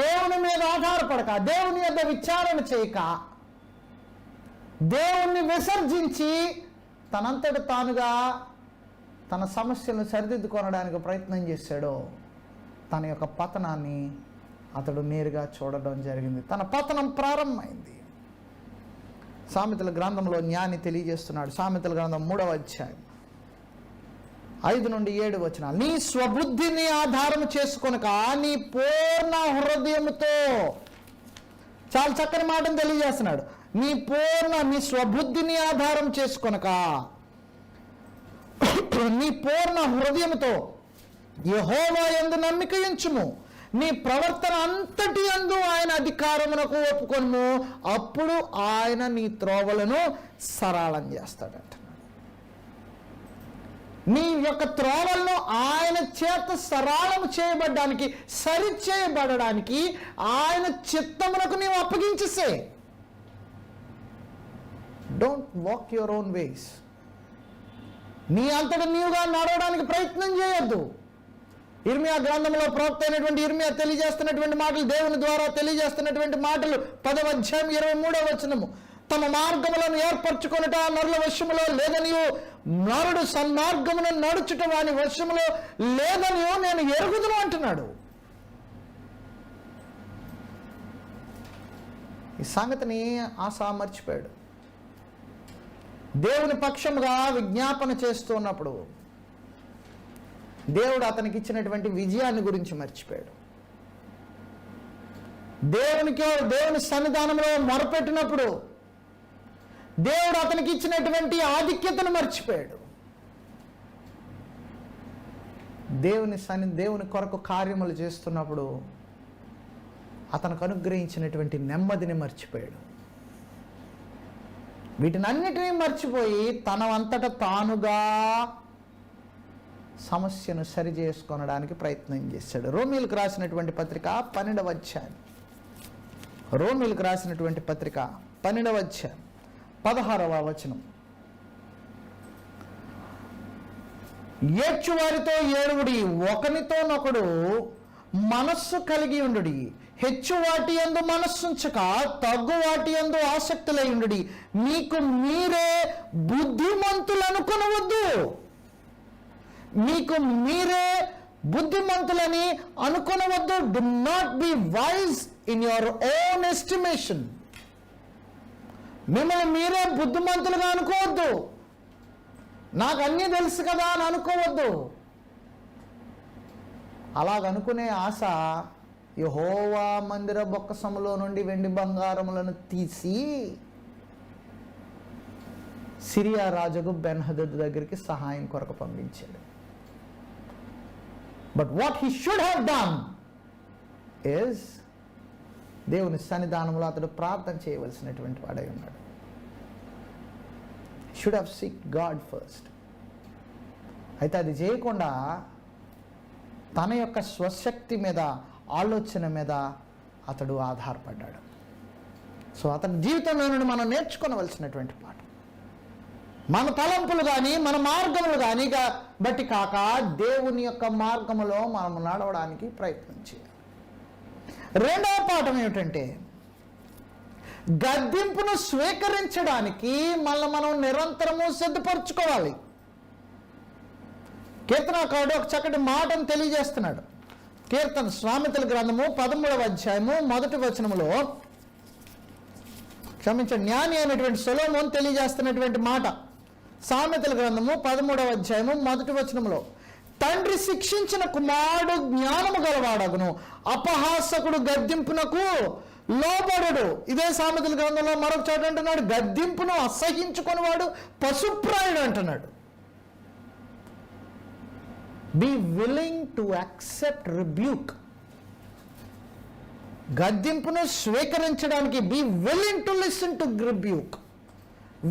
దేవుని మీద ఆధారపడక, దేవుని మీద విచారణ చేయక, దేవుణ్ణి విసర్జించి తనంతట తానుగా తన సమస్యలను సరిదిద్దుకొనడానికి ప్రయత్నం చేశాడో, తన యొక్క పతనాన్ని అతడు నేరుగా చూడడం జరిగింది. తన పతనం ప్రారంభమైంది. సామెతల గ్రంథంలో జ్ఞాని తెలియజేస్తున్నాడు. సామెతల గ్రంథం 3వ అధ్యాయం 5-7 నీ స్వబుద్ధిని ఆధారం చేసుకొనక నీ పూర్ణ హృదయముతో, చాలా చక్కని మాటను తెలియజేస్తున్నాడు. నీ స్వబుద్ధిని ఆధారం చేసుకొనక నీ పూర్ణ హృదయముతో యెహోవా యందు నమ్మిక ఉంచుము, నీ ప్రవర్తన అంతటి యందు ఆయన అధికారమునకు ఒప్పుకొనుము, అప్పుడు ఆయన నీ త్రోవలను సరళం చేస్తాడంట. నీ యొక్క త్రోవలను ఆయన చేత సరళం చేయబడడానికి, సరి చేయబడడానికి ఆయన చిత్తమునకు నీవు అప్పగించేసే. Don't walk your own ways. నీ అంతటా నీవుగా నడవడానికి ప్రయత్నం చేయొద్దు. ఇర్మియా గ్రంథంలో ప్రవక్త అయినటువంటి ఇర్మియా తెలియజేస్తున్నటువంటి మాటలు, దేవుని ద్వారా తెలియజేస్తున్నటువంటి మాటలు 10వ అధ్యాయం 23వ వచనము, తమ మార్గములను ఏర్పరచుకొనుట నరుల వశములో లేదనియు, నరుడు సన్మార్గమును నడుచుట వాని వశములో లేదనియో నేను ఎరుగుదును అంటున్నాడు. ఈ సంగతిని ఆసా మర్చిపోయాడు. దేవుని పక్షముగా విజ్ఞాపన చేస్తున్నప్పుడు దేవుడు అతనికి ఇచ్చినటువంటి విజయాన్ని గురించి మర్చిపోయాడు. దేవుని సన్నిధానంలో మొరపెట్టినప్పుడు దేవుడు అతనికి ఇచ్చినటువంటి ఆధిక్యతను మర్చిపోయాడు. దేవుని కొరకు కార్యములు చేస్తున్నప్పుడు అతనికి అనుగ్రహించినటువంటి నెమ్మదిని మర్చిపోయాడు. వీటినన్నిటినీ మర్చిపోయి తన అంతటా తానుగా సమస్యను సరి చేసుకొనడానికి ప్రయత్నం చేశాడు. రోమీలకు రాసినటువంటి పత్రిక 12వ అధ్యాయం, రోమీలకు రాసినటువంటి పత్రిక 12వ అధ్యాయం 16వ వచనం, ఏడ్చువారితో ఏడువుడి, ఒకనితోనొకడు మనస్సు కలిగి ఉండుడి, హెచ్చు వాటి యందు మనస్సుంచక తగ్గు వాటి యందు ఆసక్తులై ఉండుడి, మీకు మీరే బుద్ధిమంతులు అనుకొనవద్దు. మీకు మీరే బుద్ధిమంతులని అనుకొనవద్దు. Do not be wise in your own estimation. మిమ్మల్ని మీరే బుద్ధిమంతులుగా అనుకోవద్దు. నాకు అన్నీ తెలుసు కదా అని అనుకోవద్దు. అలాగనుకునే ఆశ యెహోవా మందిర బొక్కసములో నుండి వెండి బంగారములను తీసి సిరియా రాజుకు బెన్హదద్ దగ్గరికి సహాయం కొరకు పంపించాడు. But what he should have done is, దేవుని సన్నిధానంలో అతడు ప్రార్థన చేయవలసినటువంటి వాడై ఉన్నాడు. Should have seek God first. అయితే అది చేయకుండా తన యొక్క స్వశక్తి మీద, ఆలోచన మీద అతడు ఆధారపడ్డాడు. సో అతని జీవితంలో నుండి మనం నేర్చుకోవలసినటువంటి పాఠం, మన తలంపులు కానీ మన మార్గములు కానీ బట్టి కాక దేవుని యొక్క మార్గములో మనం నడవడానికి ప్రయత్నం చేయాలి. రెండవ పాఠం ఏమిటంటే, గద్దింపును స్వీకరించడానికి మనం నిరంతరము సిద్ధపరచుకోవాలి. కీర్తనకారుడు ఒక చక్కటి మాటను తెలియజేస్తున్నాడు. కీర్తన సామెతల గ్రంథము 13వ అధ్యాయము 1వ వచనములో, క్షమించండి, జ్ఞాని అయినటువంటి సొలొమోను తెలియజేస్తున్నటువంటి మాట. సామెతల గ్రంథము 13వ అధ్యాయము 1వ వచనములో, తండ్రి శిక్షించిన కుమారుడు జ్ఞానము గలవాడగును, అపహాసకుడు గద్దింపునకు లోబడడు. ఇదే సామెతల గ్రంథంలో మరొక చోట అంటున్నాడు, గద్దింపును అసహించుకునేవాడు పశుప్రాయుడు అంటున్నాడు. Be willing to accept rebuke. గద్దింపును స్వీకరించడానికి be willing to listen to rebuke.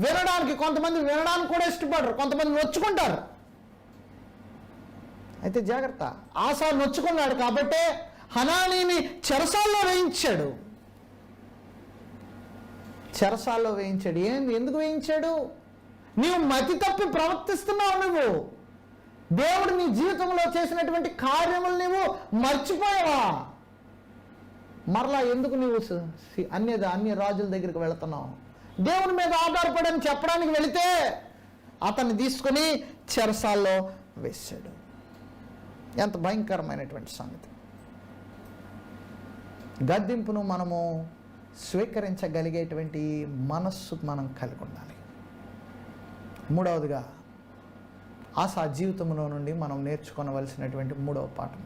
వినడానికి, కొంతమంది వినడానికి కూడా ఇష్టపడరు, కొంతమంది నొచ్చుకుంటారు. అయితే జాగ్రత్త, ఆసా నొచ్చుకున్నాడు కాబట్టే హనానీని చెరసాల్లో వేయించాడు. ఎందుకు వేయించాడు? నీవు మతి తప్పి ప్రవర్తిస్తున్నావు. నువ్వు దేవుడు నీ జీవితంలో చేసినటువంటి కార్యములు నీవు మర్చిపోయావా? మరలా ఎందుకు నీవు అన్య రాజుల దగ్గరికి వెళుతున్నావు? దేవుని మీద ఆధారపడని చెప్పడానికి వెళితే అతన్ని తీసుకుని చెరసాల్లో వేశాడు. ఎంత భయంకరమైనటువంటి సంగతి. గద్దింపును మనము స్వీకరించగలిగేటువంటి మనస్సు మనం కలిగి ఉండాలి. మూడవదిగా ఆశా జీవితంలో నుండి మనం నేర్చుకోవలసినటువంటి మూడవ పాఠం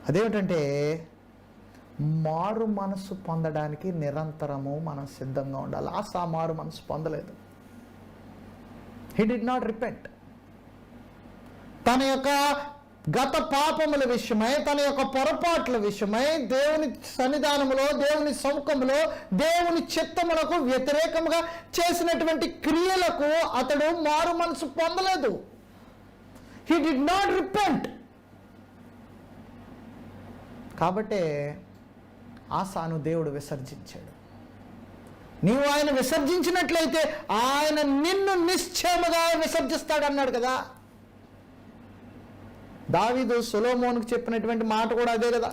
అదేమిటంటే, మారు మనసు పొందడానికి నిరంతరము మనం సిద్ధంగా ఉండాలి. ఆశా మారు మనసు పొందలేదు. He did not repent. తన యొక్క గత పాపముల విషయమై, తన యొక్క పొరపాట్ల విషయమై దేవుని సన్నిధానములో, దేవుని సముఖంలో, దేవుని చిత్తములకు వ్యతిరేకముగా చేసినటువంటి క్రియలకు అతడు మారు మనసు పొందలేదు. He did not repent. కాబట్టే ఆసాను దేవుడు విసర్జించాడు. నీవు ఆయన విసర్జించినట్లయితే ఆయన నిన్ను నిశ్చయముగా విసర్జిస్తాడన్నాడు కదా. దావీదు సొలొమోనుకు చెప్పినటువంటి మాట కూడా అదే కదా.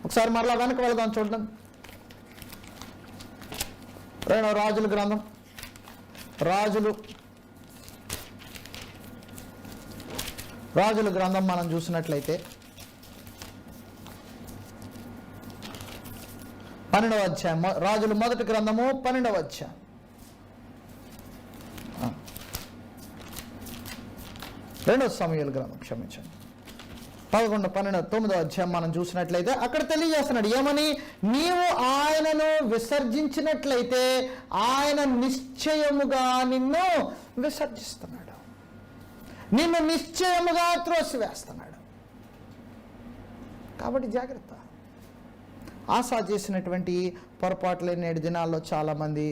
ఒకసారి మరలా వెనక్కి వెళదాం, చూడండి. రాజుల గ్రంథం, రాజుల గ్రంథం మనం చూసినట్లయితే 12వ అధ్యాయం, రాజుల మొదటి గ్రంథము 12వ అధ్యాయం. 2వ సమూయేలు గ్రంథం, క్షమించండి, 11, 12, 9వ అధ్యాయం మనం చూసినట్లయితే అక్కడ తెలియజేస్తున్నాడు ఏమని, నీవు ఆయనను విసర్జించినట్లయితే ఆయన నిశ్చయముగా నిన్ను విసర్జిస్తున్నాడు, నిన్ను నిశ్చయముగా త్రోసివేస్తున్నాడు. కాబట్టి జాగ్రత్త. ఆశ చేసినటువంటి పొరపాట్లే నేటి దినాల్లో చాలామంది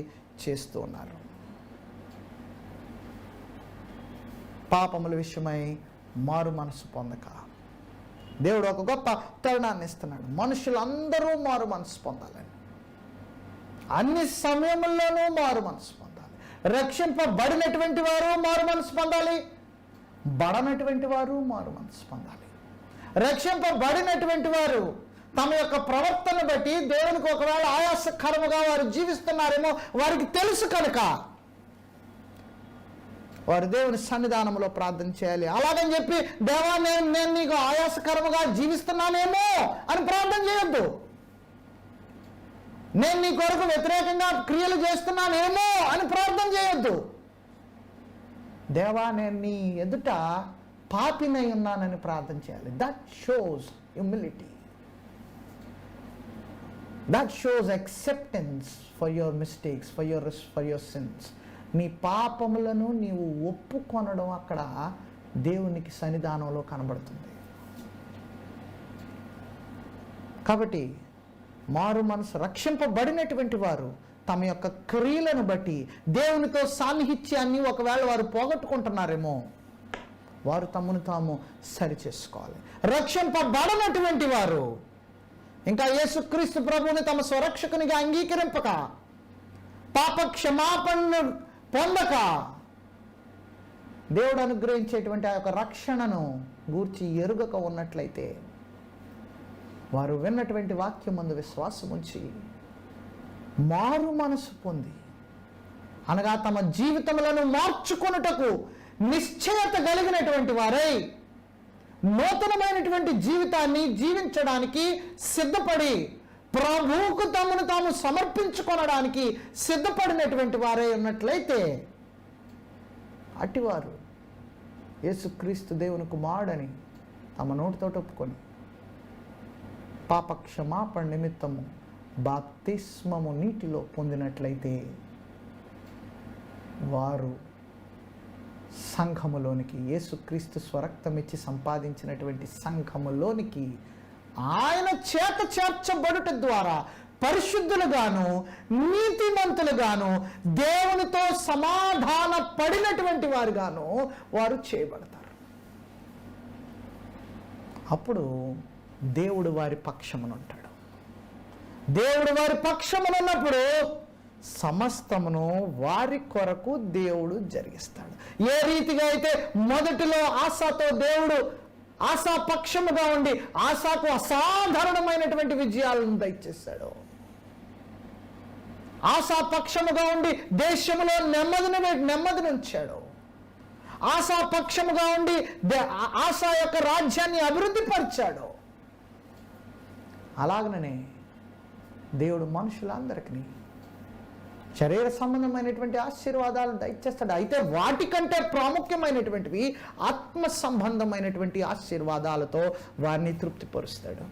చేస్తూ ఉన్నారు. పాపముల విషయమై మారు మనసు పొందక దేవుడు ఒక గొప్ప తరుణాన్ని ఇస్తున్నాడు. మనుషులందరూ మారు మనసు పొందాలని, అన్ని సమయముల్లోనూ మారు మనసు పొందాలి. రక్షింపబడినటువంటి వారు మారు మనసు పొందాలి, బడనటువంటి వారు మారు మనసు పొందాలి. రక్షింపబడినటువంటి వారు తమ యొక్క ప్రవర్తన బట్టి దేవునికి ఒకవేళ ఆయాసకరముగా వారు జీవిస్తున్నారేమో వారికి తెలుసు కనుక వారు దేవుని సన్నిధానంలో ప్రార్థన చేయాలి. అలాగని చెప్పి దేవా నేను నీకు ఆయాసకరముగా జీవిస్తున్నానేమో అని ప్రార్థన చేయొద్దు. నేను నీ కొరకు వ్యతిరేకంగా క్రియలు చేస్తున్నానేమో అని ప్రార్థన చేయొద్దు. దేవా నేను నీ ఎదుట పాపినై ఉన్నానని ప్రార్థన చేయాలి. That shows humility. That shows acceptance for your mistakes, for your sins. నీ పాపములను నీవు ఒప్పుకొనడం అక్కడ దేవునికి సన్నిధానంలో కనబడుతుంది. కాబట్టి మారు మనసు రక్షింపబడినటువంటి వారు తమ యొక్క క్రియలను బట్టి దేవునితో సాన్నిహిత్యాన్ని ఒకవేళ వారు పోగొట్టుకుంటున్నారేమో వారు తమను తాము సరిచేసుకోవాలి. రక్షింపబడనటువంటి వారు ఇంకా యేసుక్రీస్తు ప్రభువుని తమ స్వరక్షకునిగా అంగీకరింపక, పాప క్షమాపణ పొందక, దేవుడు అనుగ్రహించేటువంటి ఆ యొక్క రక్షణను గూర్చి ఎరుగక ఉన్నట్లయితే వారు విన్నటువంటి వాక్యం ముందు విశ్వాసం ఉంచి మారు మనసు పొంది, అనగా తమ జీవితములను మార్చుకొనుటకు నిశ్చయత కలిగినటువంటి వారై నూతనమైనటువంటి జీవితాన్ని జీవించడానికి సిద్ధపడి ప్రభువుకు తమను తాము సమర్పించుకొనడానికి సిద్ధపడినటువంటి వారే ఉన్నట్లయితే అటివారు యేసుక్రీస్తు దేవుని కుమారుడని తమ నోటితో ఒప్పుకొని పాప క్షమాపణ నిమిత్తము బాప్తిస్మము నీటిలో పొందినట్లయితే వారు సంఘములోనికి, యేసుక్రీస్తు స్వరక్తమిచ్చి సంపాదించినటువంటి సంఘములోనికి ఆయన చేత చేర్చబడుట ద్వారా పరిశుద్ధులుగాను నీతిమంతులుగాను దేవునితో సమాధాన పడినటువంటి వారుగాను వారు చేయబడతారు. అప్పుడు దేవుడు వారి పక్షమునుంటాడు. దేవుడు వారి పక్షమునున్నప్పుడు సమస్తమును వారి కొరకు దేవుడు జరిగిస్తాడు. ఏ రీతిగా అయితే మొదటిలో ఆశాతో దేవుడు ఆశా పక్షముగా ఉండి ఆశాకు అసాధారణమైనటువంటి విజయాలను దయచేశాడు, ఆశా పక్షముగా ఉండి దేశంలో నెమ్మదిని ఉంచాడు, ఆశా పక్షముగా ఉండి ఆశా యొక్క రాజ్యాన్ని అభివృద్ధి పరిచాడు, అలాగనే దేవుడు మనుషులందరికీ శరీర సంబంధమైనటువంటి ఆశీర్వాదాలను దయచేస్తాడు. అయితే వాటికంటే ప్రాముఖ్యమైనటువంటివి ఆత్మ సంబంధమైనటువంటి ఆశీర్వాదాలతో వారిని తృప్తిపరుస్తాడు.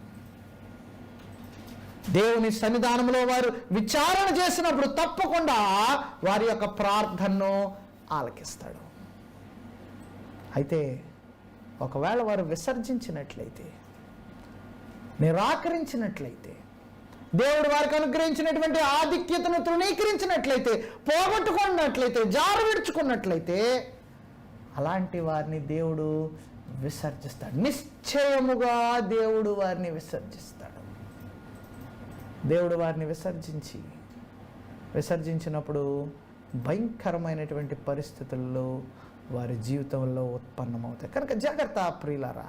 దేవుని సన్నిధానంలో వారు విచారణ చేసినప్పుడు తప్పకుండా వారి యొక్క ప్రార్థనను ఆలకిస్తాడు. అయితే ఒకవేళ వారు విసర్జించినట్లయితే, నిరాకరించినట్లయితే, దేవుడు వారికి అనుగ్రహించినటువంటి ఆధిక్యతను తృణీకరించినట్లయితే, పోగొట్టుకున్నట్లయితే, జారు విడుచుకున్నట్లయితే, అలాంటి వారిని దేవుడు విసర్జిస్తాడు. నిశ్చయముగా దేవుడు వారిని విసర్జిస్తాడు. దేవుడు వారిని విసర్జించినప్పుడు భయంకరమైనటువంటి పరిస్థితుల్లో వారి జీవితంలో ఉత్పన్నమవుతాయి. కనుక జాగ్రత్త ప్రియులారా,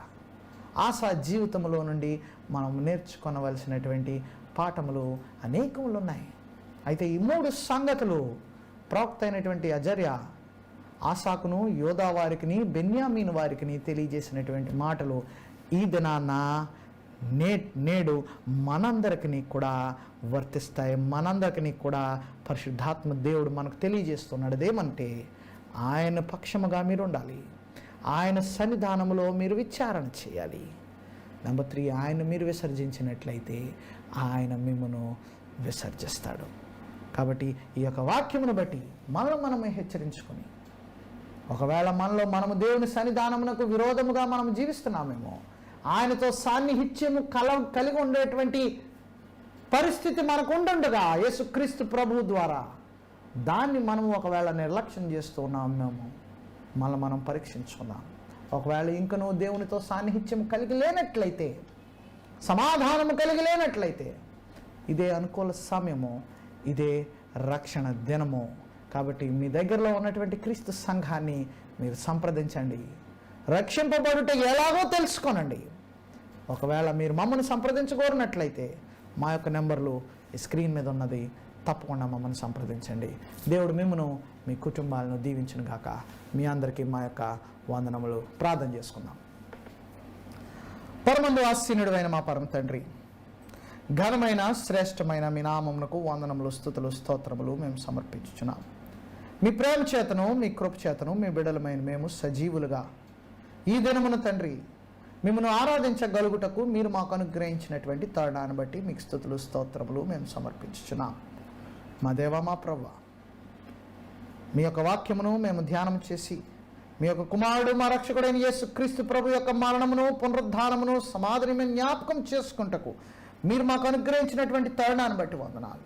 ఆశా జీవితంలో నుండి మనం నేర్చుకొనవలసినటువంటి పాఠములు అనేకములు ఉన్నాయి. అయితే ఈ 3 సంగతులు ప్రవక్త అయినటువంటి అజర్యా ఆసాకును, యోధా వారికి, బెన్యామీను వారికి తెలియజేసినటువంటి మాటలు ఈ దినాన్న నేడు మనందరికీ కూడా వర్తిస్తాయి. మనందరికీ కూడా పరిశుద్ధాత్మ దేవుడు మనకు తెలియజేస్తున్నాడు. అదేమంటే ఆయన పక్షముగా మీరు ఉండాలి, ఆయన సన్నిధానంలో మీరు విచారణ చేయాలి. నెంబర్ 3, ఆయన మీరు విసర్జించినట్లయితే ఆయన మిమ్మను విసర్జిస్తాడు. కాబట్టి ఈ యొక్క వాక్యమును బట్టి మనమే హెచ్చరించుకొని, ఒకవేళ మనము దేవుని సన్నిధానమునకు విరోధముగా మనం జీవిస్తున్నామేమో, ఆయనతో సాన్నిహిత్యము కలిగి ఉండేటువంటి పరిస్థితి మనకు ఉండుండగా యేసుక్రీస్తు ప్రభువు ద్వారా దాన్ని మనము ఒకవేళ నిర్లక్ష్యం చేస్తూ ఉన్నామేమో మనం పరీక్షించుకుందాం. ఒకవేళ ఇంక నువ్వు దేవునితో సాన్నిహిత్యం కలిగి లేనట్లయితే, సమాధానము కలిగి లేనట్లయితే, ఇదే అనుకూల సమయము, ఇదే రక్షణ దినము. కాబట్టి మీ దగ్గరలో ఉన్నటువంటి క్రీస్తు సంఘాన్ని మీరు సంప్రదించండి. రక్షింపబడుట ఎలాగో తెలుసుకోనండి. ఒకవేళ మీరు మమ్మల్ని సంప్రదించగోరినట్లయితే మా యొక్క నెంబర్లు ఈ స్క్రీన్ మీద ఉన్నది, తప్పకుండా మమ్మల్ని సంప్రదించండి. దేవుడు మిమ్మను, మీ కుటుంబాలను దీవించును గాక. మీ అందరికీ మా యొక్క వందనములు. ప్రార్థన చేసుకుందాం. పరమందు ఆసీనుడైన మా పరమ తండ్రి, ఘనమైన శ్రేష్టమైన మీ నామమునకు వందనములు, స్తుతులు, స్తోత్రములు మేము సమర్పించుచున్నాం. మీ ప్రేమ చేతను, మీ కృప చేతను మీ బిడ్డలమైన మేము సజీవులుగా ఈ దినమున తండ్రి మిమ్మల్ని ఆరాధించగలుగుటకు మీరు మాకు అనుగ్రహించినటువంటి తరుణాన్ని బట్టి మీకు స్తుతులు, స్తోత్రములు మేము సమర్పించుచున్నాం. మా దేవా, మా ప్రభువా, మీ యొక్క వాక్యమును మేము ధ్యానం చేసి మీ యొక్క కుమారుడు మా రక్షకుడైన యేసుక్రీస్తు ప్రభు యొక్క మరణమును, పునరుద్ధానమును, సమాధిని మేము జ్ఞాపకం చేసుకుంటకు మీరు మాకు అనుగ్రహించినటువంటి తరుణాన్ని బట్టి వందనాలు.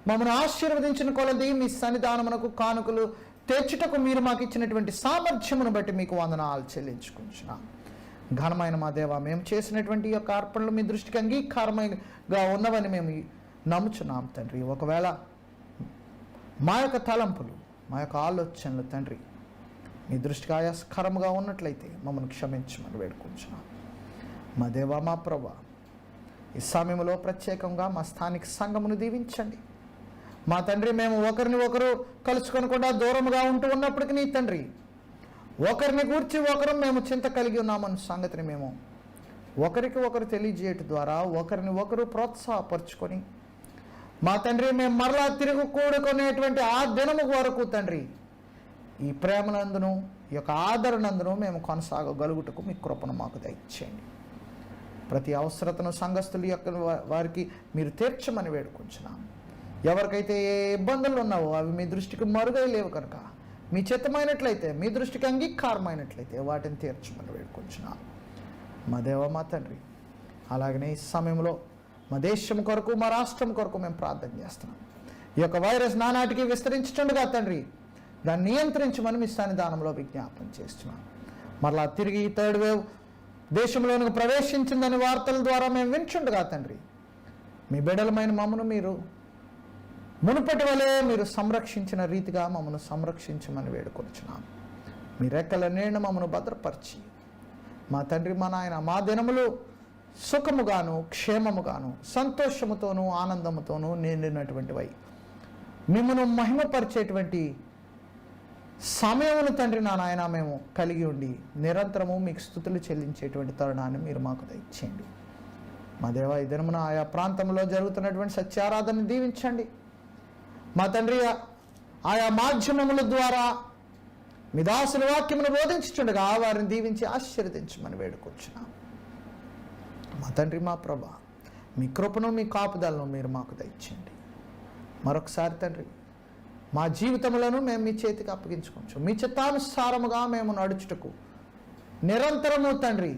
మమ్మల్ని ఆశీర్వదించిన కొలది మీ సన్నిధానమునకు కానుకలు తెచ్చుటకు మీరు మాకు ఇచ్చినటువంటి సామర్థ్యమును బట్టి మీకు వందనాలు చెల్లించుకుంటున్నాం. ఘనమైన మా దేవ, మేము చేసినటువంటి ఈ యొక్క అర్పణలు మీ దృష్టికి అంగీకారమైనగా ఉన్నవని మేము నమ్ముచున్నాం తండ్రి. ఒకవేళ మా యొక్క తలంపులు, మా యొక్క ఆలోచనలు తండ్రి మీ దృష్టికి ఆయాస్కరముగా ఉన్నట్లయితే మమ్మల్ని క్షమించమని వేడుకుంటున్నాం. మా దేవ, మా ప్రభువా, ఈ సమయంలో ప్రత్యేకంగా మా స్థానిక సంఘమును దీవించండి. మా తండ్రి, మేము ఒకరిని ఒకరు కలుసుకొనకుండా దూరముగా ఉంటూ ఉన్నప్పటికీ నీ తండ్రి, ఒకరిని గూర్చి ఒకరు మేము చింత కలిగి ఉన్నామన్న సంగతిని మేము ఒకరికి ఒకరు తెలియజేయటం ద్వారా ఒకరిని ఒకరు ప్రోత్సాహపరుచుకొని మా తండ్రి మేము మరలా తిరిగి కూడుకునేటువంటి ఆ దినము వరకు తండ్రి ఈ ప్రేమనందును, ఈ యొక్క ఆదరణందును మేము కొనసాగగలుగుటకు మీ కృపను మాకు దయచేయండి. ప్రతి అవసరతను సంఘస్థుల యొక్క వారికి మీరు తీర్చమని వేడుకుంటున్నాం. ఎవరికైతే ఏ ఇబ్బందులు ఉన్నావో అవి మీ దృష్టికి మరుగై లేవు కనుక మీ చిత్తమైనట్లయితే, మీ దృష్టికి అంగీకారమైనట్లయితే వాటిని తీర్చమని వేడుకుంటున్నాం. మా దేవ, మా తండ్రి, అలాగనే ఈ సమయంలో మా దేశం కొరకు, మా రాష్ట్రం కొరకు మేము ప్రార్థన చేస్తున్నాం. ఈ యొక్క వైరస్ నానాటికి విస్తరించుండగా తండ్రి దాన్ని నియంత్రించమని మీ సన్నిధానంలో విజ్ఞాపన చేస్తున్నాం. మరలా తిరిగి ఈ 3rd వేవ్ దేశంలోనికి ప్రవేశించిందని వార్తల ద్వారా మేము వింటుండగా తండ్రి మీ బిడ్డలమైన మమ్మను మీరు మునుపటి వలె మీరు సంరక్షించిన రీతిగా మమ్మల్ని సంరక్షించమని వేడుకొచ్చున్నాం. మీ రెక్కల నీడను మమ్మను భద్రపరిచి మా తండ్రి, మా నాయన, మా దినములు సుఖముగాను, క్షేమముగాను, సంతోషముతోనూ, ఆనందముతోనూ నిండినటువంటివై మిమ్మను మహిమపరిచేటువంటి సమయమును తండ్రి నా నాయన మేము కలిగి ఉండి నిరంతరము మీకు స్తుతులు చెల్లించేటువంటి తరుణాన్ని మీరు మాకు దయచేయండి. మా దేవ ఈ దినమున ఆయా ప్రాంతంలో జరుగుతున్నటువంటి సత్యారాధనని దీవించండి. మా తండ్రి, ఆయా మాధ్యమముల ద్వారా మీ దాసుల వాక్యమును బోధించుచుండగా వారిని దీవించి ఆశీర్వదించమని వేడుకొచ్చున్నాం. మా తండ్రి, మా ప్రభా, మీ కృపను మీ కాపుదలను మీరు మాకు దయచేయండి. మరొకసారి తండ్రి, మా జీవితములను మేము మీ చేతికి అప్పగించుకోవచ్చు. మీ చిత్తానుసారముగా మేము నడుచుటకు నిరంతరము తండ్రి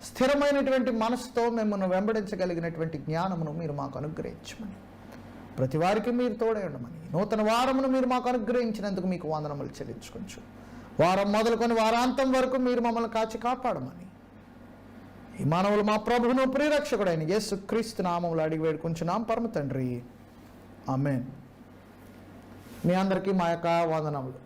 స్థిరమైనటువంటి మనసుతో మిమ్మల్ని వెంబడించగలిగినటువంటి జ్ఞానమును మీరు మాకు అనుగ్రహించమని, ప్రతి వారికి మీరు తోడై ఉండమని, నూతన వారమును మీరు మాకు అనుగ్రహించినందుకు మీకు వందనములు చెల్లించుకోవచ్చు. వారం మొదలుకొని వారాంతం వరకు మీరు మమ్మల్ని కాచి కాపాడమని ఈ మానవులు మా ప్రభువును ప్రియరక్షకుడైన యేసుక్రీస్తు నామములో అడిగి వేడుకుంటున్నాం పరమ తండ్రి. ఆమేన్. మీ అందరికీ మా యొక్క వందనములు.